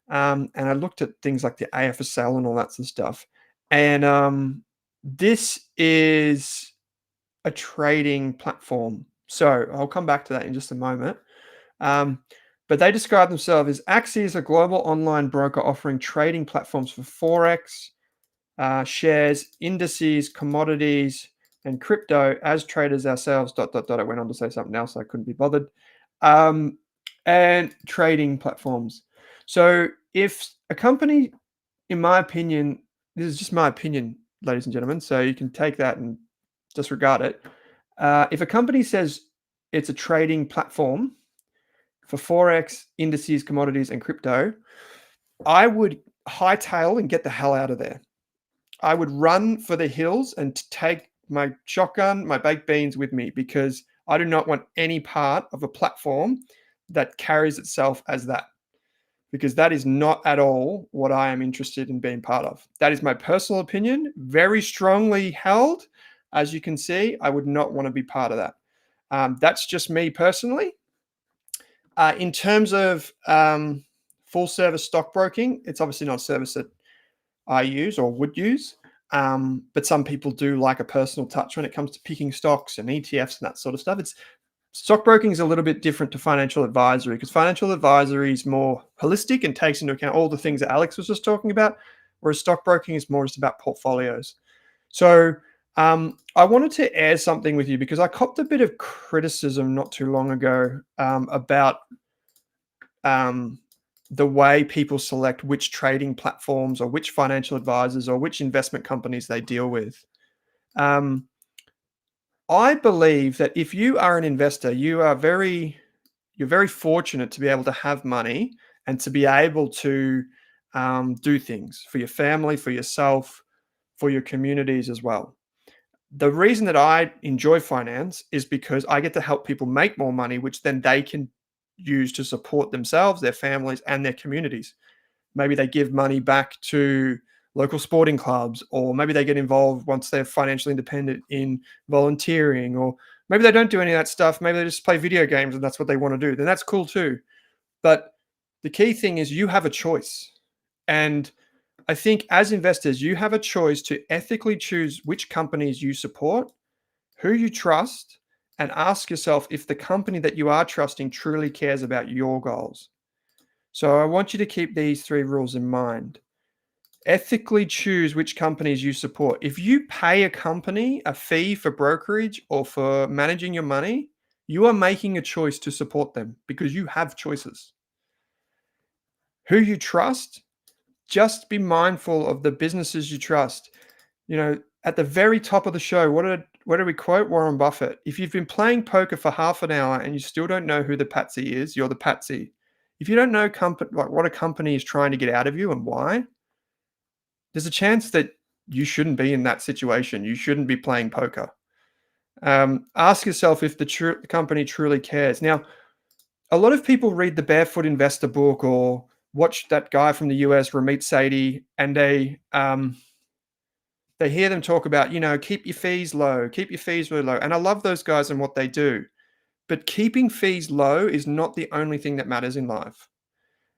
and I looked at things like the AFSL and all that sort of stuff. And this is a trading platform. So I'll come back to that in just a moment. But they describe themselves as Axie is a global online broker offering trading platforms for Forex, shares, indices, commodities, and crypto as traders ourselves, ... I went on to say something else. I couldn't be bothered. And trading platforms. So if a company, in my opinion, this is just my opinion, ladies and gentlemen, so you can take that and disregard it. If a company says it's a trading platform for Forex, indices, commodities, and crypto, I would hightail and get the hell out of there. I would run for the hills and take my shotgun, my baked beans with me, because I do not want any part of a platform that carries itself as that, because that is not at all what I am interested in being part of. That is my personal opinion, very strongly held. As you can see, I would not want to be part of that. That's just me personally. In terms of full service stockbroking, it's obviously not a service that I use or would use, but some people do like a personal touch when it comes to picking stocks and ETFs and that sort of stuff. Stockbroking is a little bit different to financial advisory, because financial advisory is more holistic and takes into account all the things that Alex was just talking about, whereas stockbroking is more just about portfolios. So I wanted to air something with you because I copped a bit of criticism not too long ago about um, the way people select which trading platforms or which financial advisors or which investment companies they deal with. Um, I believe that if you are an investor, you're very fortunate to be able to have money and to be able to do things for your family, for yourself, for your communities as well. The reason that I enjoy finance is because I get to help people make more money, which then they can use to support themselves, their families, and their communities. Maybe they give money back to local sporting clubs, or maybe they get involved once they're financially independent in volunteering, or maybe they don't do any of that stuff. Maybe they just play video games and that's what they want to do. Then that's cool too. But the key thing is you have a choice. And I think as investors, you have a choice to ethically choose which companies you support, who you trust, and ask yourself if the company that you are trusting truly cares about your goals. So I want you to keep these 3 rules in mind. Ethically choose which companies you support. If you pay a company a fee for brokerage or for managing your money, you are making a choice to support them because you have choices. Who you trust, just be mindful of the businesses you trust. At the very top of the show, what did we quote Warren Buffett? If you've been playing poker for half an hour and you still don't know who the patsy is, you're the patsy. If you don't know like what a company is trying to get out of you and why, there's a chance that you shouldn't be in that situation. You shouldn't be playing poker. Ask yourself if the company truly cares. Now, a lot of people read the Barefoot Investor book or watch that guy from the US, Ramit Sethi, and they hear them talk about, keep your fees low, keep your fees really low. And I love those guys and what they do. But keeping fees low is not the only thing that matters in life.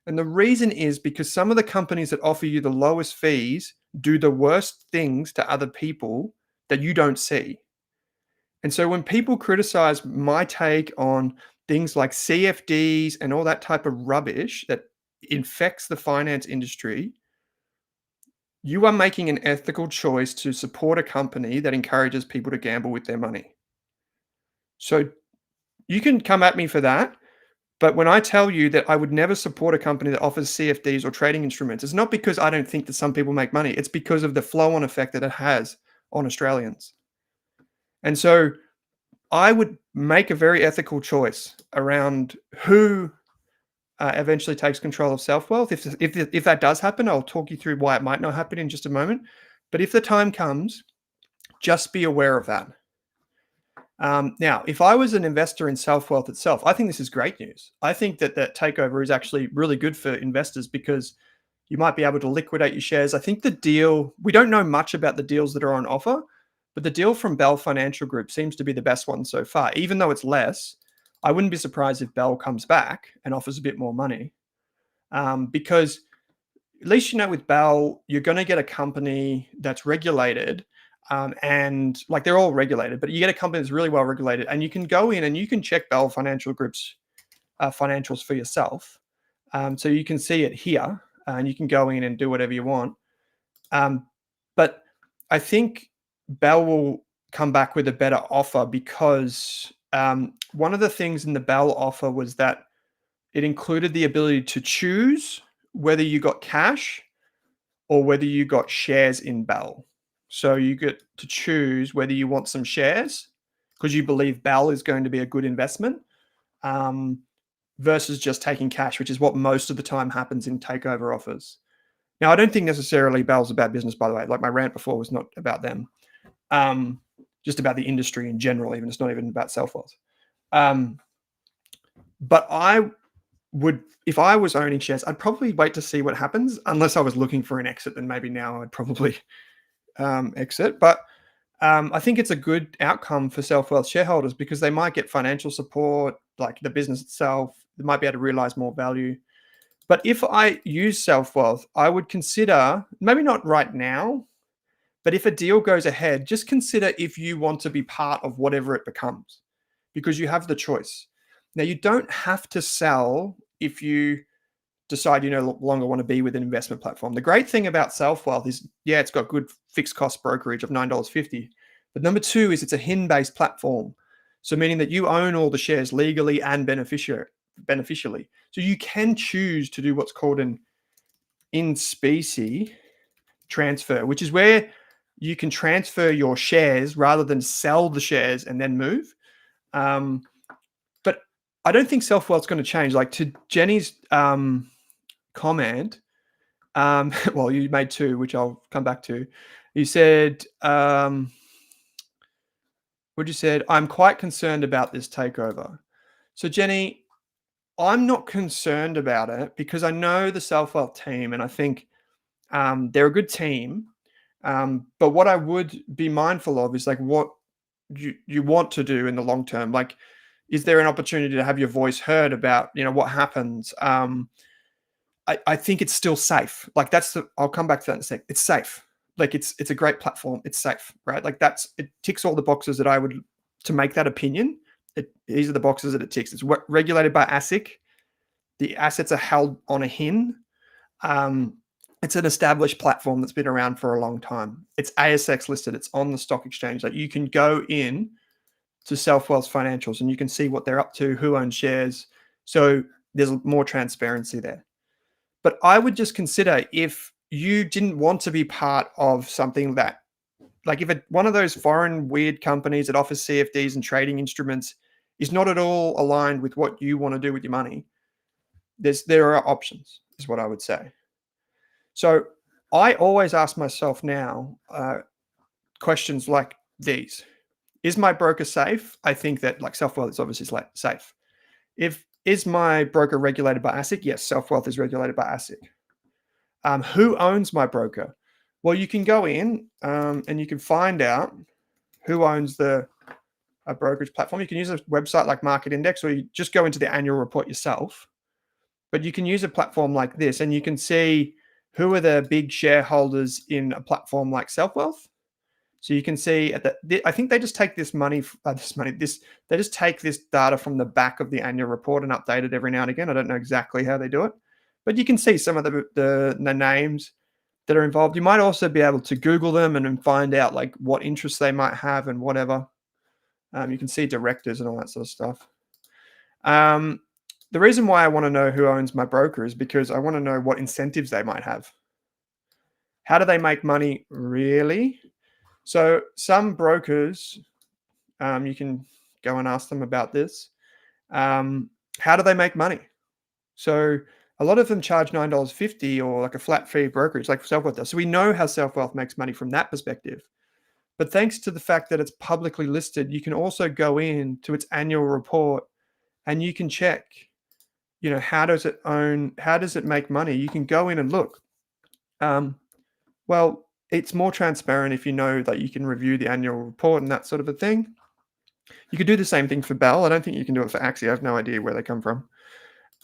And the reason is because some of the companies that offer you the lowest fees do the worst things to other people that you don't see. And so when people criticize my take on things like CFDs and all that type of rubbish that infects the finance industry, you are making an ethical choice to support a company that encourages people to gamble with their money. So you can come at me for that. But when I tell you that I would never support a company that offers CFDs or trading instruments, it's not because I don't think that some people make money. It's because of the flow-on effect that it has on Australians. And so I would make a very ethical choice around who eventually takes control of Selfwealth. If that does happen, I'll talk you through why it might not happen in just a moment. But if the time comes, just be aware of that. Now, if I was an investor in Selfwealth itself, I think this is great news. I think that takeover is actually really good for investors because you might be able to liquidate your shares. I think the deal, we don't know much about the deals that are on offer, but the deal from Bell Financial Group seems to be the best one so far. Even though it's less, I wouldn't be surprised if Bell comes back and offers a bit more money. Because at least with Bell, you're going to get a company that's regulated. And like they're all regulated, but you get a company that's really well regulated, and you can go in and you can check Bell Financial Group's financials for yourself. So you can see it here, and you can go in and do whatever you want. But I think Bell will come back with a better offer because one of the things in the Bell offer was that it included the ability to choose whether you got cash or whether you got shares in Bell. So you get to choose whether you want some shares because you believe Bell is going to be a good investment versus just taking cash, which is what most of the time happens in takeover offers. Now, I don't think necessarily Bell's a bad business, by the way. Like my rant before was not about them, just about the industry in general, even. It's not even about Selfwealth. But I would, if I was owning shares, I'd probably wait to see what happens, unless I was looking for an exit. Then maybe now I'd probably exit. But I think it's a good outcome for Selfwealth shareholders because they might get financial support, like the business itself. They might be able to realize more value. But if I use Selfwealth, I would consider, maybe not right now, but if a deal goes ahead, just consider if you want to be part of whatever it becomes because you have the choice. Now, you don't have to sell if you decide you no longer want to be with an investment platform. The great thing about Selfwealth is, yeah, it's got good fixed cost brokerage of $9.50, But number two is it's a HIN-based platform. So meaning that you own all the shares legally and beneficially. So you can choose to do what's called an in specie transfer, which is where you can transfer your shares rather than sell the shares and then move. But I don't think Selfwealth's going to change. Like to Jenny's comment, well, you made two, which I'll come back to. You said, what you said, I'm quite concerned about this takeover. So Jenny, I'm not concerned about it because I know the Selfwealth team and I think they're a good team. But what I would be mindful of is like what you want to do in the long term. Like, is there an opportunity to have your voice heard about, what happens? I think it's still safe. Like I'll come back to that in a sec. It's safe. Like it's a great platform. It's safe, right? Like it ticks all the boxes that I would to make that opinion. These are the boxes that it ticks. It's regulated by ASIC. The assets are held on a HIN. It's an established platform that's been around for a long time. It's ASX listed. It's on the stock exchange. Like you can go in to Selfwealth's financials and you can see what they're up to, who owns shares. So there's more transparency there. But I would just consider if you didn't want to be part of something that, like if one of those foreign weird companies that offers CFDs and trading instruments is not at all aligned with what you want to do with your money, there are options, is what I would say. So I always ask myself now questions like these. Is my broker safe? I think that like Selfwealth is obviously safe. Is my broker regulated by ASIC? Yes, Selfwealth is regulated by ASIC. Who owns my broker? Well, you can go in and you can find out who owns a brokerage platform. You can use a website like Market Index, or you just go into the annual report yourself. But you can use a platform like this, and you can see who are the big shareholders in a platform like Selfwealth. So you can see I think they just take they just take this data from the back of the annual report and update it every now and again. I don't know exactly how they do it, but you can see some of the names that are involved. You might also be able to Google them and find out like what interests they might have and whatever. You can see directors and all that sort of stuff. The reason why I want to know who owns my broker is because I want to know what incentives they might have. How do they make money really? So some brokers, you can go and ask them about this. How do they make money? So a lot of them charge $9.50 or like a flat fee brokerage like Selfwealth does. So we know how Selfwealth makes money from that perspective. But thanks to the fact that it's publicly listed, you can also go in to its annual report and you can check, how does it make money? You can go in and look. Well, it's more transparent if you know that you can review the annual report and that sort of a thing. You could do the same thing for Bell. I don't think you can do it for Axie. I have no idea where they come from.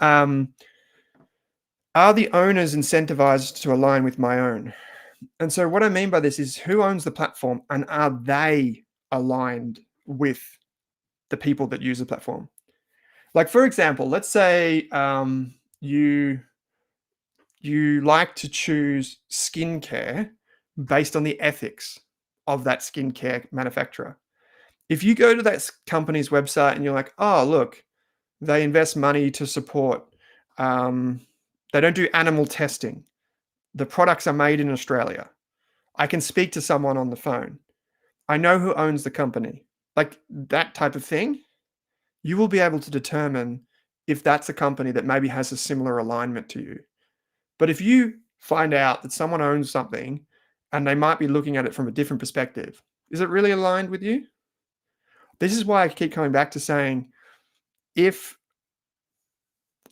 Are the owners incentivized to align with my own? And so what I mean by this is who owns the platform and are they aligned with the people that use the platform? Like, for example, let's say you like to choose skincare based on the ethics of that skincare manufacturer. If you go to that company's website and you're like, oh, look, they invest money to support, they don't do animal testing. The products are made in Australia. I can speak to someone on the phone. I know who owns the company. Like that type of thing, you will be able to determine if that's a company that maybe has a similar alignment to you. But if you find out that someone owns something and they might be looking at it from a different perspective, is it really aligned with you? This is why I keep coming back to saying, if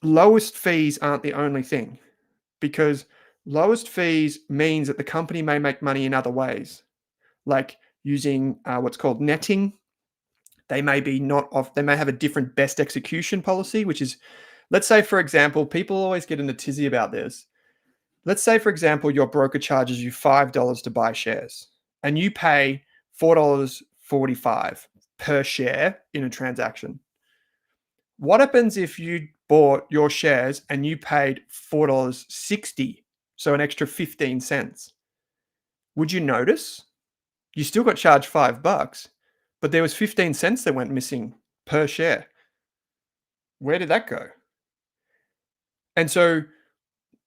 lowest fees aren't the only thing, because lowest fees means that the company may make money in other ways, like using what's called netting. They may have a different best execution policy, which is, let's say, for example, people always get in a tizzy about this. Let's say, for example, your broker charges you $5 to buy shares and you pay $4.45 per share in a transaction. What happens if you bought your shares and you paid $4.60, so an extra 15 cents? Would you notice? You still got charged $5, but there was 15 cents that went missing per share. Where did that go? And so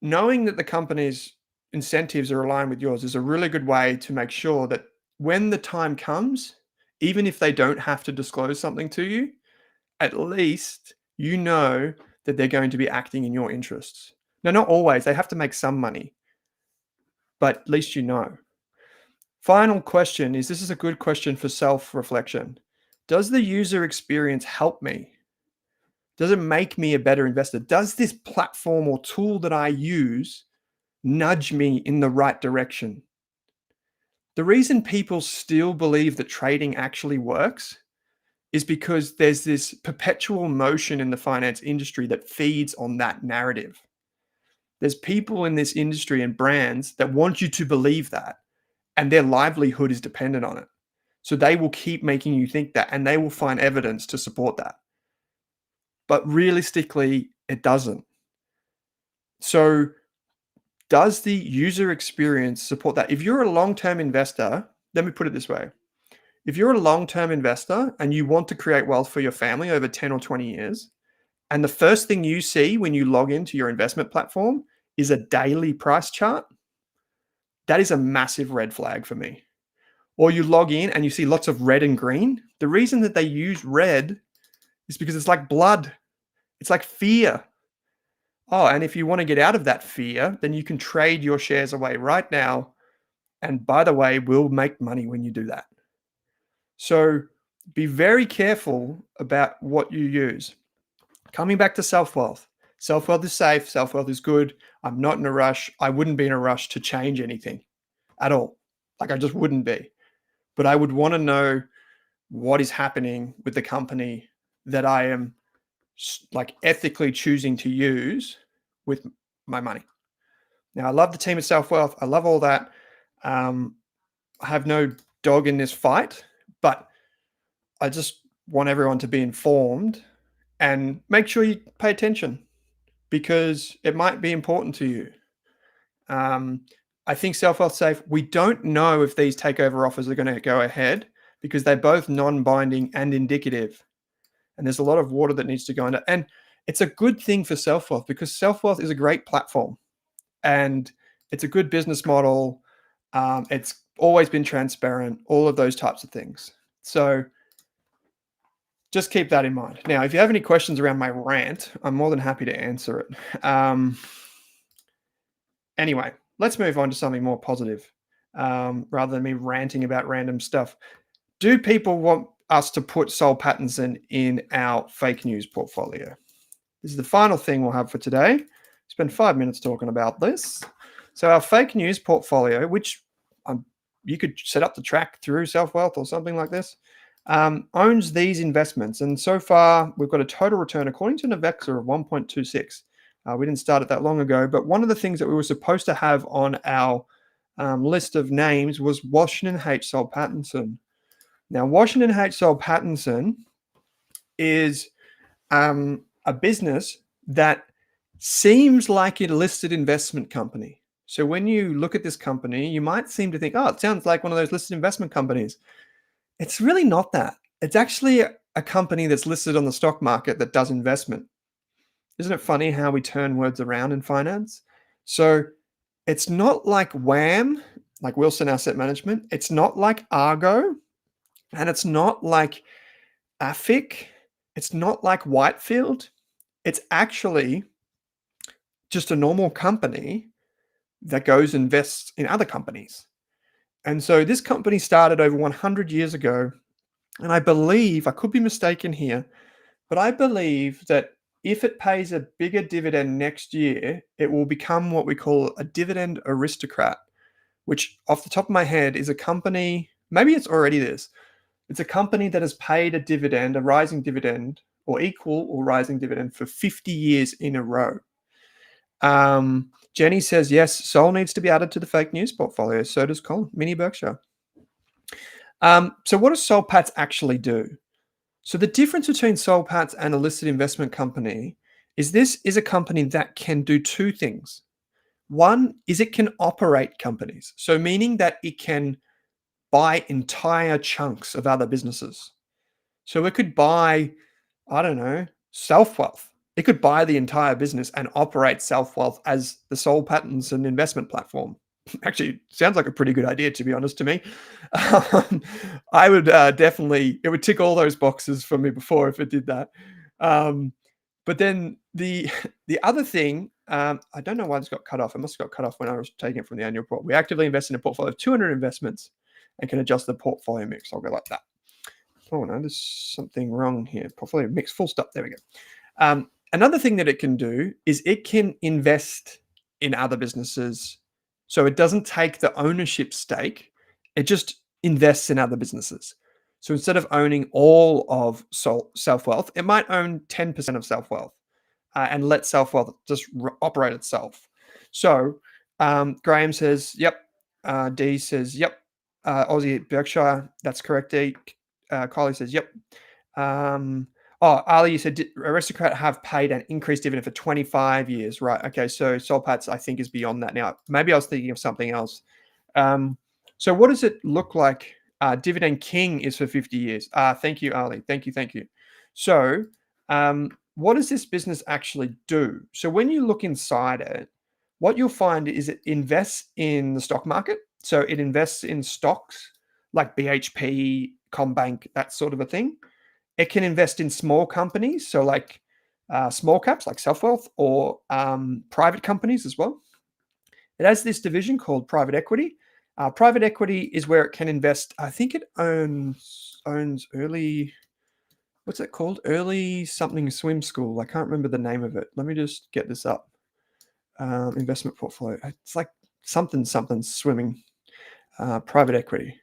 knowing that the company's incentives are aligned with yours is a really good way to make sure that when the time comes, even if they don't have to disclose something to you, at least you know that they're going to be acting in your interests. Now, not always, they have to make some money, but at least you know. Final question is, this is a good question for self-reflection. Does the user experience help me? Does it make me a better investor? Does this platform or tool that I use nudge me in the right direction? The reason people still believe that trading actually works is because there's this perpetual motion in the finance industry that feeds on that narrative. There's people in this industry and brands that want you to believe that, and their livelihood is dependent on it. So they will keep making you think that, and they will find evidence to support that. But realistically, it doesn't. So does the user experience support that? If you're a long-term investor, let me put it this way. If you're a long-term investor and you want to create wealth for your family over 10 or 20 years, and the first thing you see when you log into your investment platform is a daily price chart, that is a massive red flag for me. Or you log in and you see lots of red and green. The reason that they use red is because it's like blood. It's like fear. Oh, and if you want to get out of that fear, then you can trade your shares away right now. And by the way, we'll make money when you do that. So be very careful about what you use. Coming back to Selfwealth. Selfwealth is safe. Selfwealth is good. I'm not in a rush. I wouldn't be in a rush to change anything at all. Like I just wouldn't be. But I would want to know what is happening with the company that I am like ethically choosing to use with my money. Now, I love the team at Selfwealth. I love all that. I have no dog in this fight, but I just want everyone to be informed and make sure you pay attention because it might be important to you. I think Selfwealth safe. We don't know if these takeover offers are going to go ahead because they're both non-binding and indicative. And there's a lot of water that needs to go under. And it's a good thing for Selfwealth because Selfwealth is a great platform and it's a good business model. It's always been transparent, all of those types of things. So just keep that in mind. Now, if you have any questions around my rant, I'm more than happy to answer it. Anyway, let's move on to something more positive rather than me ranting about random stuff. Do people want us to put Soul Pattinson in our fake news portfolio? This is the final thing we'll have for today. Spend 5 minutes talking about this. So our fake news portfolio, which you could set up the track through Selfwealth or something like this, owns these investments. And so far, we've got a total return, according to Navexa, of 1.26. We didn't start it that long ago, but one of the things that we were supposed to have on our list of names was Washington H. Soul Pattinson. Now, Washington H. Soul Pattinson is a business that seems like a listed investment company. So when you look at this company, you might seem to think, oh, it sounds like one of those listed investment companies. It's really not that. It's actually a company that's listed on the stock market that does investment. Isn't it funny how we turn words around in finance? So it's not like WAM, like Wilson Asset Management. It's not like Argo. And it's not like AFIC. It's not like Whitefield. It's actually just a normal company that goes and invests in other companies. And so this company started over 100 years ago. And I believe, I could be mistaken here, but I believe that if it pays a bigger dividend next year, it will become what we call a dividend aristocrat, which off the top of my head is a company, maybe it's already this. It's a company that has paid a dividend, a rising dividend, or equal or rising dividend for 50 years in a row. Jenny says, yes, Soul needs to be added to the fake news portfolio. So does Colin, Mini Berkshire. So what does Soul Pats actually do? So the difference between Soul Pats and a listed investment company is this is a company that can do two things. One is it can operate companies. So meaning that it can buy entire chunks of other businesses. So it could buy, I don't know, Selfwealth. It could buy the entire business and operate Selfwealth as the sole patents and investment platform. Actually, sounds like a pretty good idea, to be honest to me. I would definitely, it would tick all those boxes for me before if it did that. But then the the other thing, I don't know why this got cut off. It must have got cut off when I was taking it from the annual report. We actively invest in a portfolio of 200 investments and can adjust the portfolio mix. I'll go like that. Oh no, there's something wrong here. Portfolio mix, full stop. There we go. Another thing that it can do is it can invest in other businesses. So it doesn't take the ownership stake, it just invests in other businesses. So instead of owning all of Selfwealth, it might own 10% of Selfwealth and let Selfwealth just operate itself. So Graham says, yep. D says, yep. Aussie Berkshire, that's correct, D. Kylie says, yep. Ali, you said, did Aristocrat have paid an increased dividend for 25 years? Right. Okay. So Soul Pats, I think, is beyond that now. Maybe I was thinking of something else. So what does it look like? Dividend King is for 50 years. Thank you, Ali. Thank you. Thank you. So what does this business actually do? So when you look inside it, what you'll find is it invests in the stock market. So it invests in stocks like BHP, Combank, that sort of a thing. It can invest in small companies, so like small caps like Selfwealth, or private companies as well. It has this division called private equity. Private equity is where it can invest. I think it owns early. What's it called? Early something swim school. I can't remember the name of it. Let me just get this up. Investment portfolio. It's like something swimming. Private equity.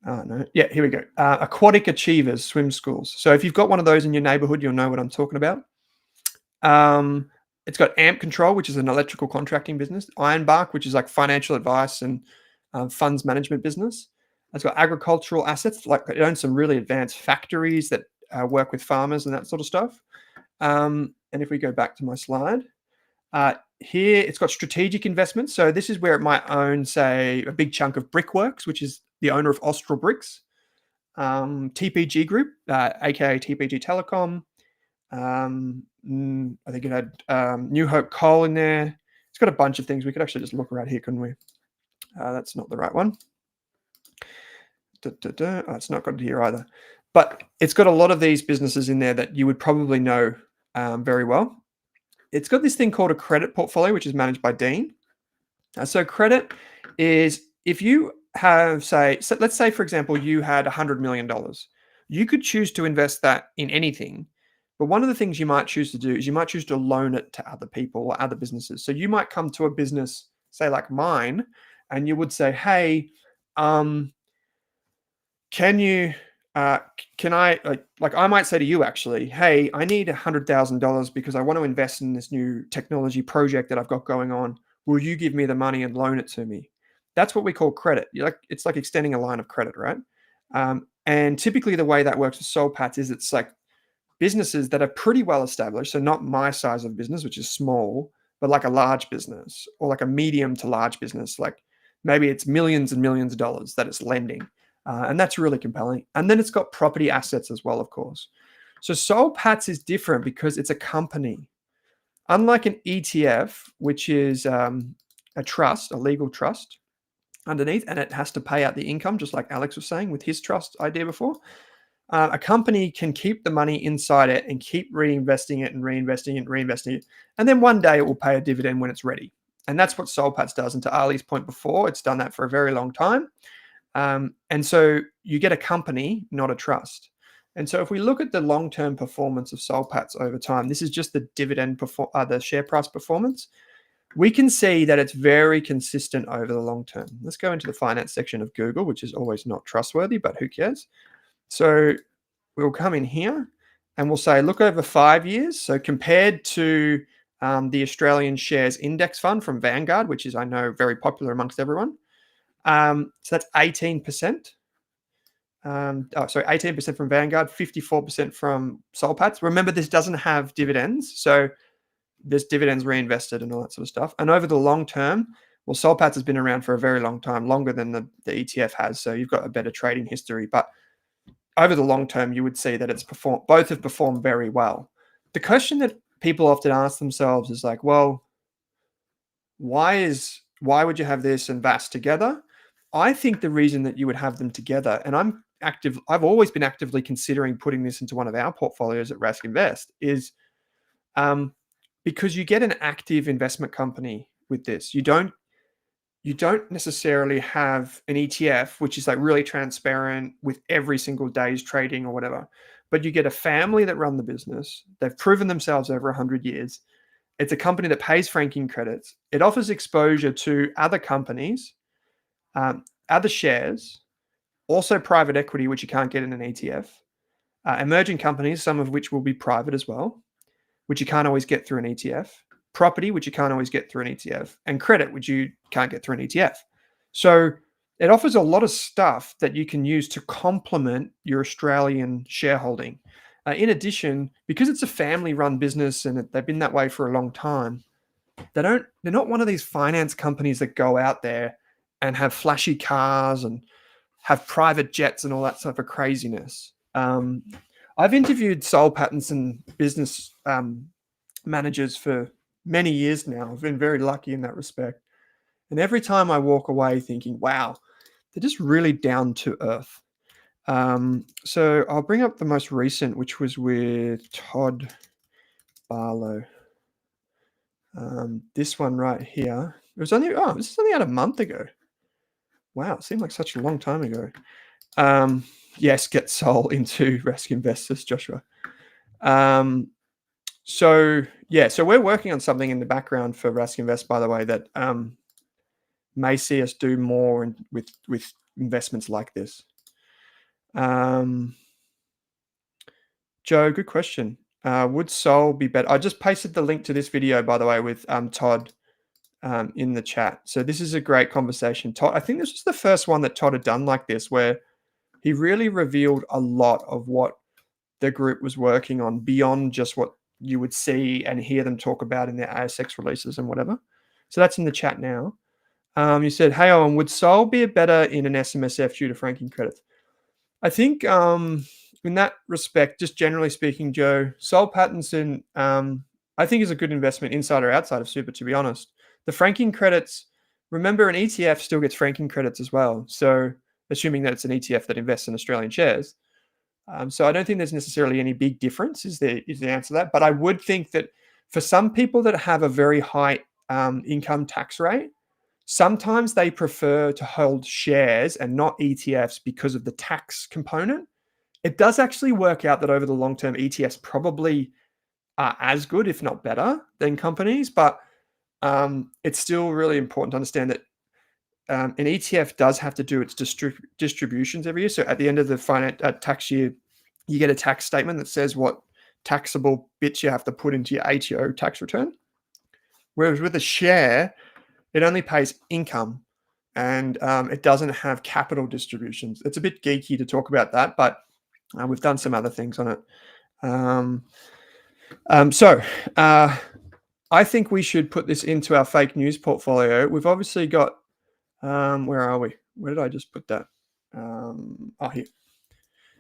No. Yeah, here we go. Aquatic Achievers Swim Schools. So if you've got one of those in your neighborhood, you'll know what I'm talking about. It's got AMP Control, which is an electrical contracting business. Ironbark, which is like financial advice and funds management business. It's got agricultural assets, like it owns some really advanced factories that work with farmers and that sort of stuff. And if we go back to my slide, here it's got strategic investments. So this is where it might own, say, a big chunk of Brickworks, which is the owner of Austral Bricks, TPG Group, aka TPG Telecom. I think it had New Hope Coal in there. It's got a bunch of things. We could actually just look right here, couldn't we? That's not the right one. Oh, it's not got it here either. But it's got a lot of these businesses in there that you would probably know very well. It's got this thing called a credit portfolio, which is managed by Dean. So credit is if you have, let's say, for example, you had $100 million. You could choose to invest that in anything. But one of the things you might choose to do is you might choose to loan it to other people or other businesses. So you might come to a business, say like mine, and you would say, hey, can I, like I might say to you actually, hey, I need $100,000 because I want to invest in this new technology project that I've got going on. Will you give me the money and loan it to me? That's what we call credit. It's like extending a line of credit, right? And typically the way that works with Soul Pats is it's like businesses that are pretty well established. So not my size of business, which is small, but like a large business or like a medium to large business. Like maybe it's millions and millions of dollars that it's lending. And that's really compelling. And then it's got property assets as well, of course. So Soul Pats is different because it's a company. Unlike an ETF, which is a trust, a legal trust underneath, and it has to pay out the income, just like Alex was saying with his trust idea before. A company can keep the money inside it and keep reinvesting it and reinvesting it and reinvesting it. And then one day it will pay a dividend when it's ready. And that's what Soul Pats does. And to Ali's point before, it's done that for a very long time. And so you get a company, not a trust. And so if we look at the long-term performance of Soul Pats over time, this is just the dividend, the share price performance. We can see that it's very consistent over the long term. Let's go into the finance section of Google, which is always not trustworthy, but who cares? So we'll come in here and we'll say, look over 5 years. So compared to the Australian Shares Index Fund from Vanguard, which is, I know, very popular amongst everyone. So that's 18%. 18% from Vanguard, 54% from Soul Pats. Remember, this doesn't have dividends. So there's dividends reinvested and all that sort of stuff. And over the long term, Well, Solpats has been around for a very long time, longer than the ETF has. So you've got a better trading history. But over the long term, you would see that both have performed very well. The question that people often ask themselves is like, well, why would you have this and VAS together? I think the reason that you would have them together, and I've always been actively considering putting this into one of our portfolios at Rask Invest, is because you get an active investment company with this. You don't necessarily have an ETF, which is like really transparent with every single day's trading or whatever, but you get a family that run the business. They've proven themselves over 100 years. It's a company that pays franking credits. It offers exposure to other companies, other shares, also private equity, which you can't get in an ETF, emerging companies, some of which will be private as well, which you can't always get through an ETF, property, which you can't always get through an ETF, and credit, which you can't get through an ETF. So it offers a lot of stuff that you can use to complement your Australian shareholding. In addition, because it's a family-run business and they've been that way for a long time, they're not one of these finance companies that go out there and have flashy cars and have private jets and all that sort of craziness. I've interviewed Soul Pattinson business managers for many years now. I've been very lucky in that respect. And every time I walk away thinking, wow, they're just really down to earth. So I'll bring up the most recent, which was with Todd Barlow. This one right here. This is only out a month ago. Wow, it seemed like such a long time ago. Yes, get Sol into Rask Investors, Joshua. So we're working on something in the background for Rask Invest, by the way, that may see us do more with investments like this. Joe, good question. Would Sol be better? I just pasted the link to this video, by the way, with Todd in the chat. So this is a great conversation. Todd, I think this was the first one that Todd had done like this, where he really revealed a lot of what the group was working on beyond just what you would see and hear them talk about in their ASX releases and whatever. So that's in the chat now. You said, hey, Owen, would Sol be better in an SMSF due to franking credits? I think in that respect, just generally speaking, Joe, Sol Pattinson, I think is a good investment inside or outside of super, to be honest. The franking credits, remember an ETF still gets franking credits as well. So assuming that it's an ETF that invests in Australian shares. So I don't think there's necessarily any big difference is the answer to that. But I would think that for some people that have a very high income tax rate, sometimes they prefer to hold shares and not ETFs because of the tax component. It does actually work out that over the long term, ETFs probably are as good, if not better, than companies. But it's still really important to understand that an ETF does have to do its distributions every year. So at the end of the tax year, you get a tax statement that says what taxable bits you have to put into your ATO tax return. Whereas with a share, it only pays income and it doesn't have capital distributions. It's a bit geeky to talk about that, but we've done some other things on it. So I think we should put this into our fake news portfolio. We've obviously got, where are we? Where did I just put that? Here.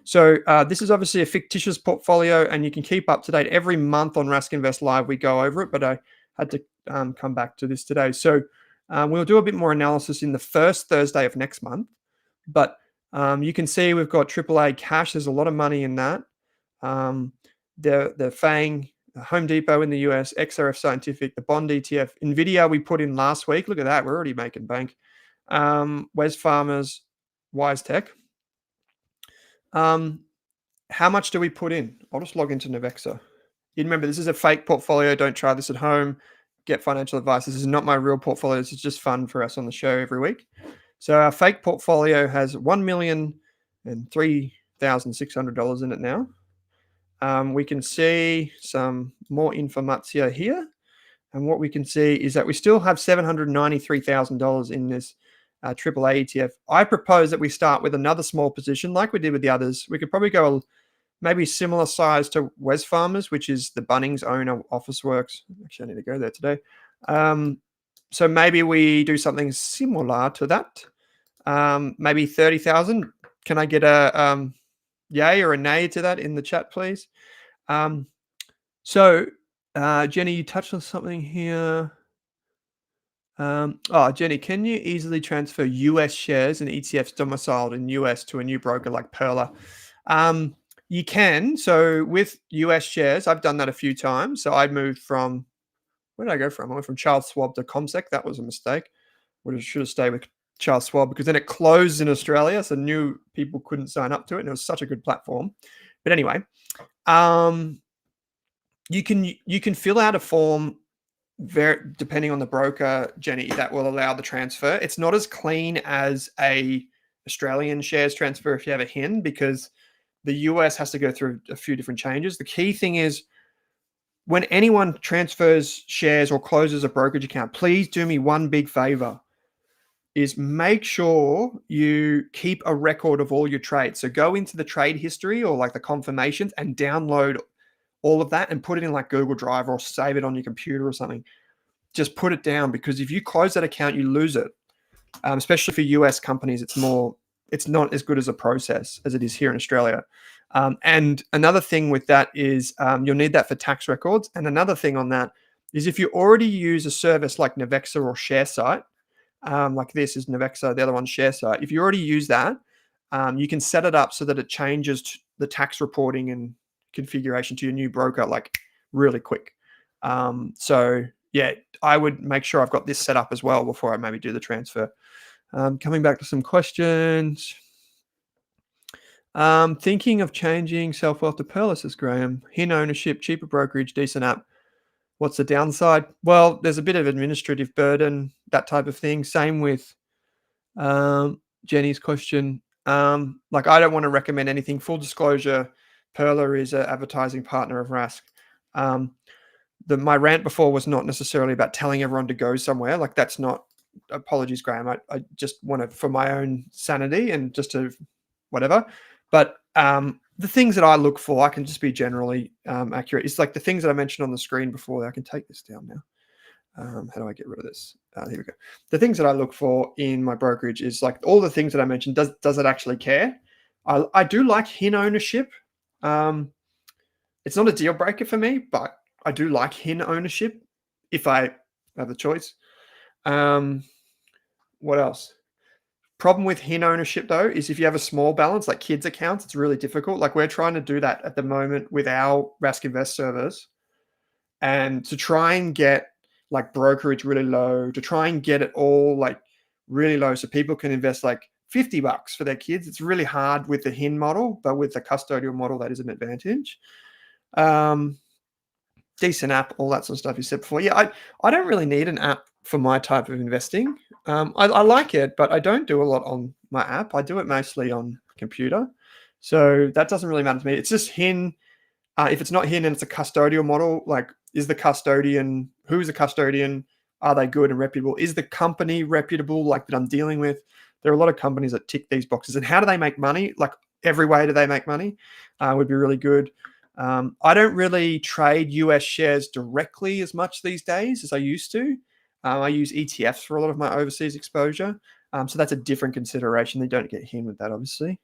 So this is obviously a fictitious portfolio and you can keep up to date every month on Rask Invest Live. We go over it, but I had to come back to this today. So we'll do a bit more analysis in the first Thursday of next month. But you can see we've got AAA cash. There's a lot of money in that. The FANG, Home Depot in the US, XRF Scientific, the Bond ETF, NVIDIA we put in last week. Look at that. We're already making bank. Wesfarmers, Wise Tech. How much do we put in? I'll just log into Navexa. You remember, this is a fake portfolio. Don't try this at home. Get financial advice. This is not my real portfolio. This is just fun for us on the show every week. So our fake portfolio has $1,003,600 in it now. We can see some more information here. And what we can see is that we still have $793,000 in this AAA ETF. I propose that we start with another small position like we did with the others. We could probably go maybe similar size to Wesfarmers, which is the Bunnings owner, Officeworks. Actually, I need to go there today. So maybe we do something similar to that. Maybe 30,000. Can I get a yay or a nay to that in the chat, please? So Jenny, you touched on something here. Jenny, can you easily transfer US shares and ETFs domiciled in US to a new broker like Perla? You can. So with US shares, I've done that a few times. So I moved from, where did I go from? I went from Charles Schwab to Comsec. That was a mistake. Should have stayed with Charles Schwab because then it closed in Australia. So new people couldn't sign up to it. And it was such a good platform. But anyway, you can fill out a form depending on the broker, Jenny, that will allow the transfer. It's not as clean as a Australian shares transfer if you have a HIN, because the US has to go through a few different changes. The key thing is when anyone transfers shares or closes a brokerage account, please do me one big favor, is make sure you keep a record of all your trades. So go into the trade history or like the confirmations and download all of that and put it in like Google Drive or save it on your computer or something. Just put it down, because if you close that account, you lose it. Especially for US companies, it's not as good as a process as it is here in Australia. And another thing with that is you'll need that for tax records. And another thing on that is if you already use a service like Navexa or ShareSite, like this is Navexa, the other one's ShareSite. If you already use that, you can set it up so that it changes the tax reporting and configuration to your new broker like really quick. So yeah, I would make sure I've got this set up as well before I maybe do the transfer. Coming back to some questions. Thinking of changing Selfwealth to Pearl, says Graham. HIN ownership, cheaper brokerage, decent app. What's the downside? Well, there's a bit of administrative burden, that type of thing. Same with Jenny's question. Like, I don't want to recommend anything. Full disclosure, Perla is an advertising partner of Rask. My rant before was not necessarily about telling everyone to go somewhere. Like, that's not, apologies, Graham. I just want to, for my own sanity and just to whatever. But the things that I look for, I can just be generally accurate. It's like the things that I mentioned on the screen before. I can take this down now. How do I get rid of this? Here we go. The things that I look for in my brokerage is like all the things that I mentioned. Does it actually care? I do like HIN ownership. It's not a deal breaker for me, but I do like HIN ownership if I have the choice. What else? Problem with HIN ownership though is if you have a small balance like kids accounts, it's really difficult. Like we're trying to do that at the moment with our Rask Invest servers, and to try and get like brokerage really low, to try and get it all like really low so people can invest like $50 for their kids. It's really hard with the HIN model, but with the custodial model, that is an advantage. Decent app, all that sort of stuff you said before. Yeah, I don't really need an app for my type of investing. I like it, but I don't do a lot on my app. I do it mostly on computer. So that doesn't really matter to me. It's just HIN. If it's not HIN and it's a custodial model, like who's the custodian? Are they good and reputable? Is the company reputable, like that I'm dealing with? There are a lot of companies that tick these boxes. And how do they make money? Like every way do they make money would be really good. I don't really trade US shares directly as much these days as I used to. I use ETFs for a lot of my overseas exposure. So that's a different consideration. They don't get HIN with that, obviously.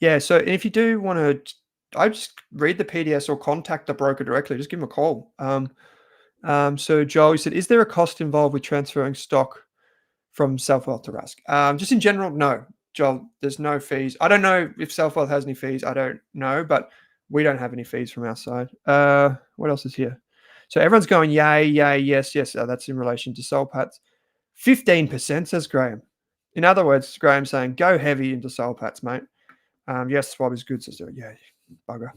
Yeah, so if you do want to, I just read the PDS or contact the broker directly. Just give them a call. So Joel, you said, is there a cost involved with transferring stock from Selfwealth to Rask? Just in general, no, Joel, there's no fees. I don't know if Selfwealth has any fees. I don't know, but we don't have any fees from our side. What else is here? So everyone's going, yay, yes. That's in relation to Soulpats. 15%, says Graham. In other words, Graham's saying, go heavy into Soulpats, mate. Yes, Swab is good, says yeah, bugger.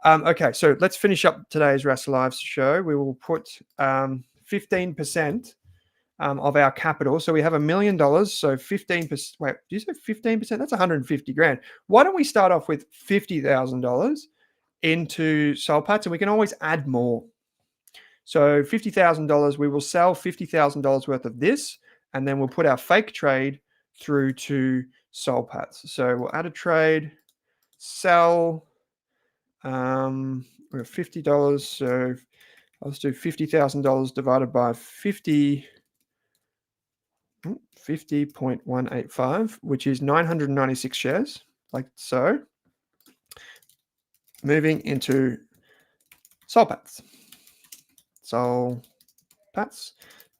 Okay, so let's finish up today's Rask Live show. We will put 15% of our capital. So we have $1 million. So 15%. Wait, do you say 15%? That's 150 grand. Why don't we start off with $50,000 into Soulpats, and we can always add more. So $50,000, we will sell $50,000 worth of this, and then we'll put our fake trade through to Soulpats. So we'll add a trade, sell. we're $50. So let's do $50,000 divided by 50.185, which is 996 shares, like so. Moving into Soulpats. Soulpats.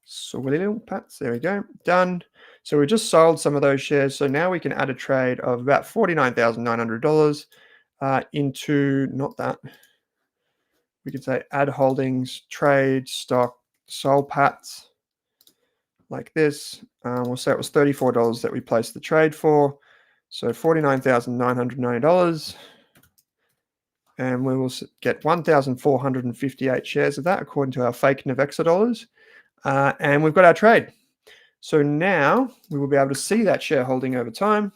Soulpats. There we go. Done. So we just sold some of those shares. So now we can add a trade of about $49,900 into, not that. We can say add holdings, trade, stock, Soulpats, like this. We'll say it was $34 that we placed the trade for. So $49,990. And we will get 1,458 shares of that according to our fake Navexa dollars. And we've got our trade. So now we will be able to see that shareholding over time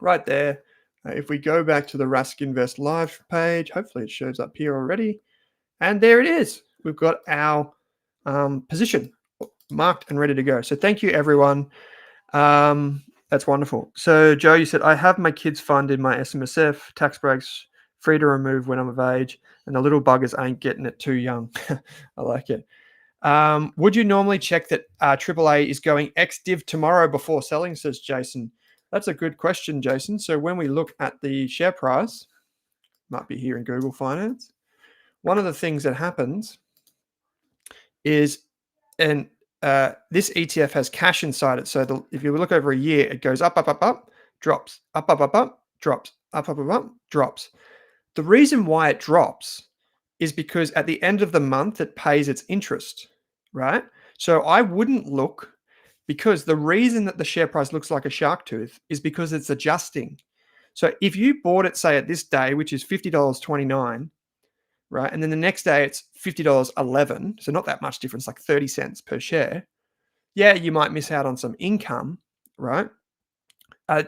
right there. If we go back to the Rask Invest live page, hopefully it shows up here already. And there it is. We've got our position marked and ready to go. So thank you, everyone. That's wonderful. So Joe, you said, I have my kids' fund in my SMSF, tax breaks, free to remove when I'm of age, and the little buggers ain't getting it too young. I like it. Would you normally check that AAA is going ex-div tomorrow before selling, says Jason? That's a good question, Jason. So when we look at the share price, might be here in Google Finance, one of the things that happens is, and this ETF has cash inside it. So if you look over a year, it goes up, drops, up, drops, up, drops. The reason why it drops is because at the end of the month, it pays its interest, right? So I wouldn't look, because the reason that the share price looks like a shark tooth is because it's adjusting. So if you bought it, say, at this day, which is $50.29, right? And then the next day it's $50.11. So not that much difference, like 30 cents per share. Yeah, you might miss out on some income, right?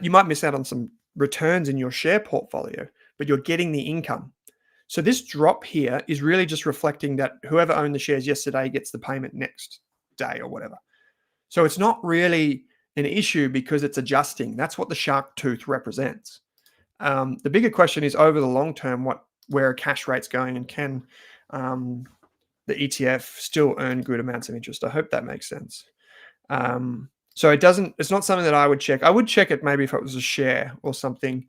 You might miss out on some returns in your share portfolio, but you're getting the income. So this drop here is really just reflecting that whoever owned the shares yesterday gets the payment next day or whatever. So it's not really an issue because it's adjusting. That's what the shark tooth represents. The bigger question is, over the long term, where cash rate's going, and can the ETF still earn good amounts of interest? I hope that makes sense. So it's not something that I would check. I would check it maybe if it was a share or something.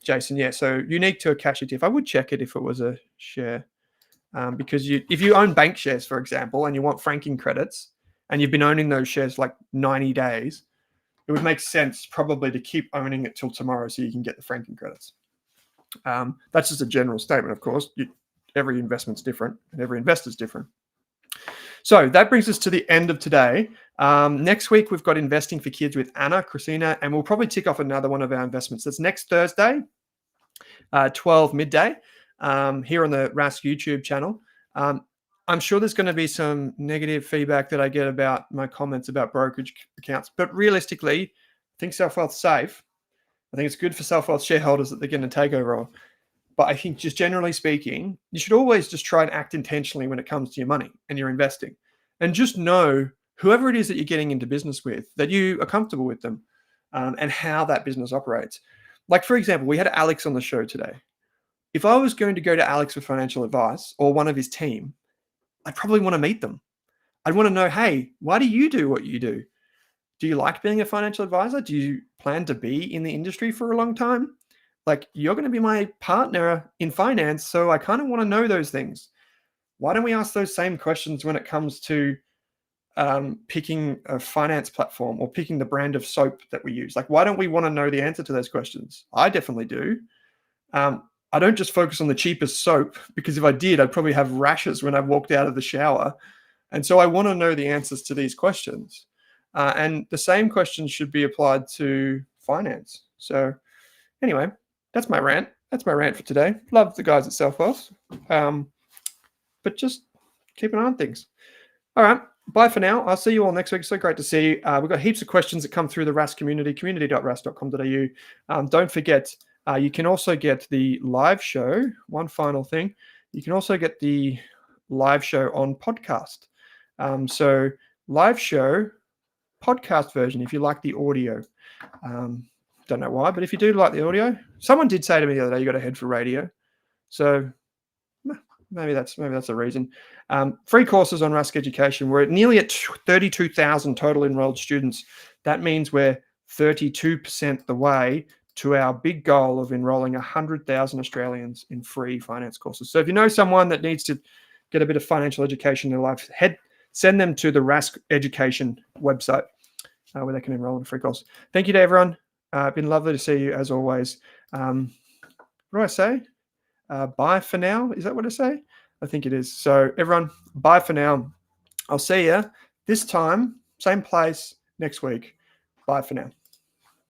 Jason, yeah. So unique to a cash ETF, I would check it if it was a share, because if you own bank shares, for example, and you want franking credits, and you've been owning those shares like 90 days, it would make sense probably to keep owning it till tomorrow so you can get the franking credits. That's just a general statement, of course. Every investment's different and every investor's different. So that brings us to the end of today. Next week, we've got Investing for Kids with Anna, Christina, and we'll probably tick off another one of our investments. That's next Thursday, 12 midday, here on the Rask YouTube channel. I'm sure there's going to be some negative feedback that I get about my comments about brokerage accounts, but realistically, I think Selfwealth's safe. I think it's good for Selfwealth shareholders that they're getting a takeover. But I think, just generally speaking, you should always just try and act intentionally when it comes to your money and your investing. And just know whoever it is that you're getting into business with, that you are comfortable with them, and how that business operates. Like, for example, we had Alex on the show today. If I was going to go to Alex for financial advice, or one of his team, I'd probably want to meet them. I'd want to know, hey, why do you do what you do? Do you like being a financial advisor? Do you plan to be in the industry for a long time? Like, you're going to be my partner in finance, so I kind of want to know those things. Why don't we ask those same questions when it comes to picking a finance platform or picking the brand of soap that we use? Like, why don't we want to know the answer to those questions? I definitely do. I don't just focus on the cheapest soap, because if I did, I'd probably have rashes when I walked out of the shower. And so I want to know the answers to these questions. And the same questions should be applied to finance. So anyway, that's my rant. That's my rant for today. Love the guys at Selfwealth. But just keep an eye on things. All right. Bye for now. I'll see you all next week. So great to see you. We've got heaps of questions that come through the Rask community, community.rask.com.au. Don't forget, you can also get the live show. One final thing. You can also get the live show on podcast. So live show, podcast version, if you like the audio. Don't know why, but if you do like the audio, someone did say to me the other day, you got to head for radio. So maybe that's a reason. Free courses on Rask Education. We're nearly at 32,000 total enrolled students. That means we're 32% the way to our big goal of enrolling 100,000 Australians in free finance courses. So if you know someone that needs to get a bit of financial education in their life, send them to the Rask Education website where they can enroll in a free course. Thank you to everyone. Been lovely to see you as always. What do I say? Bye for now. Is that what I say? I think it is. So everyone, bye for now. I'll see you this time, same place next week. Bye for now.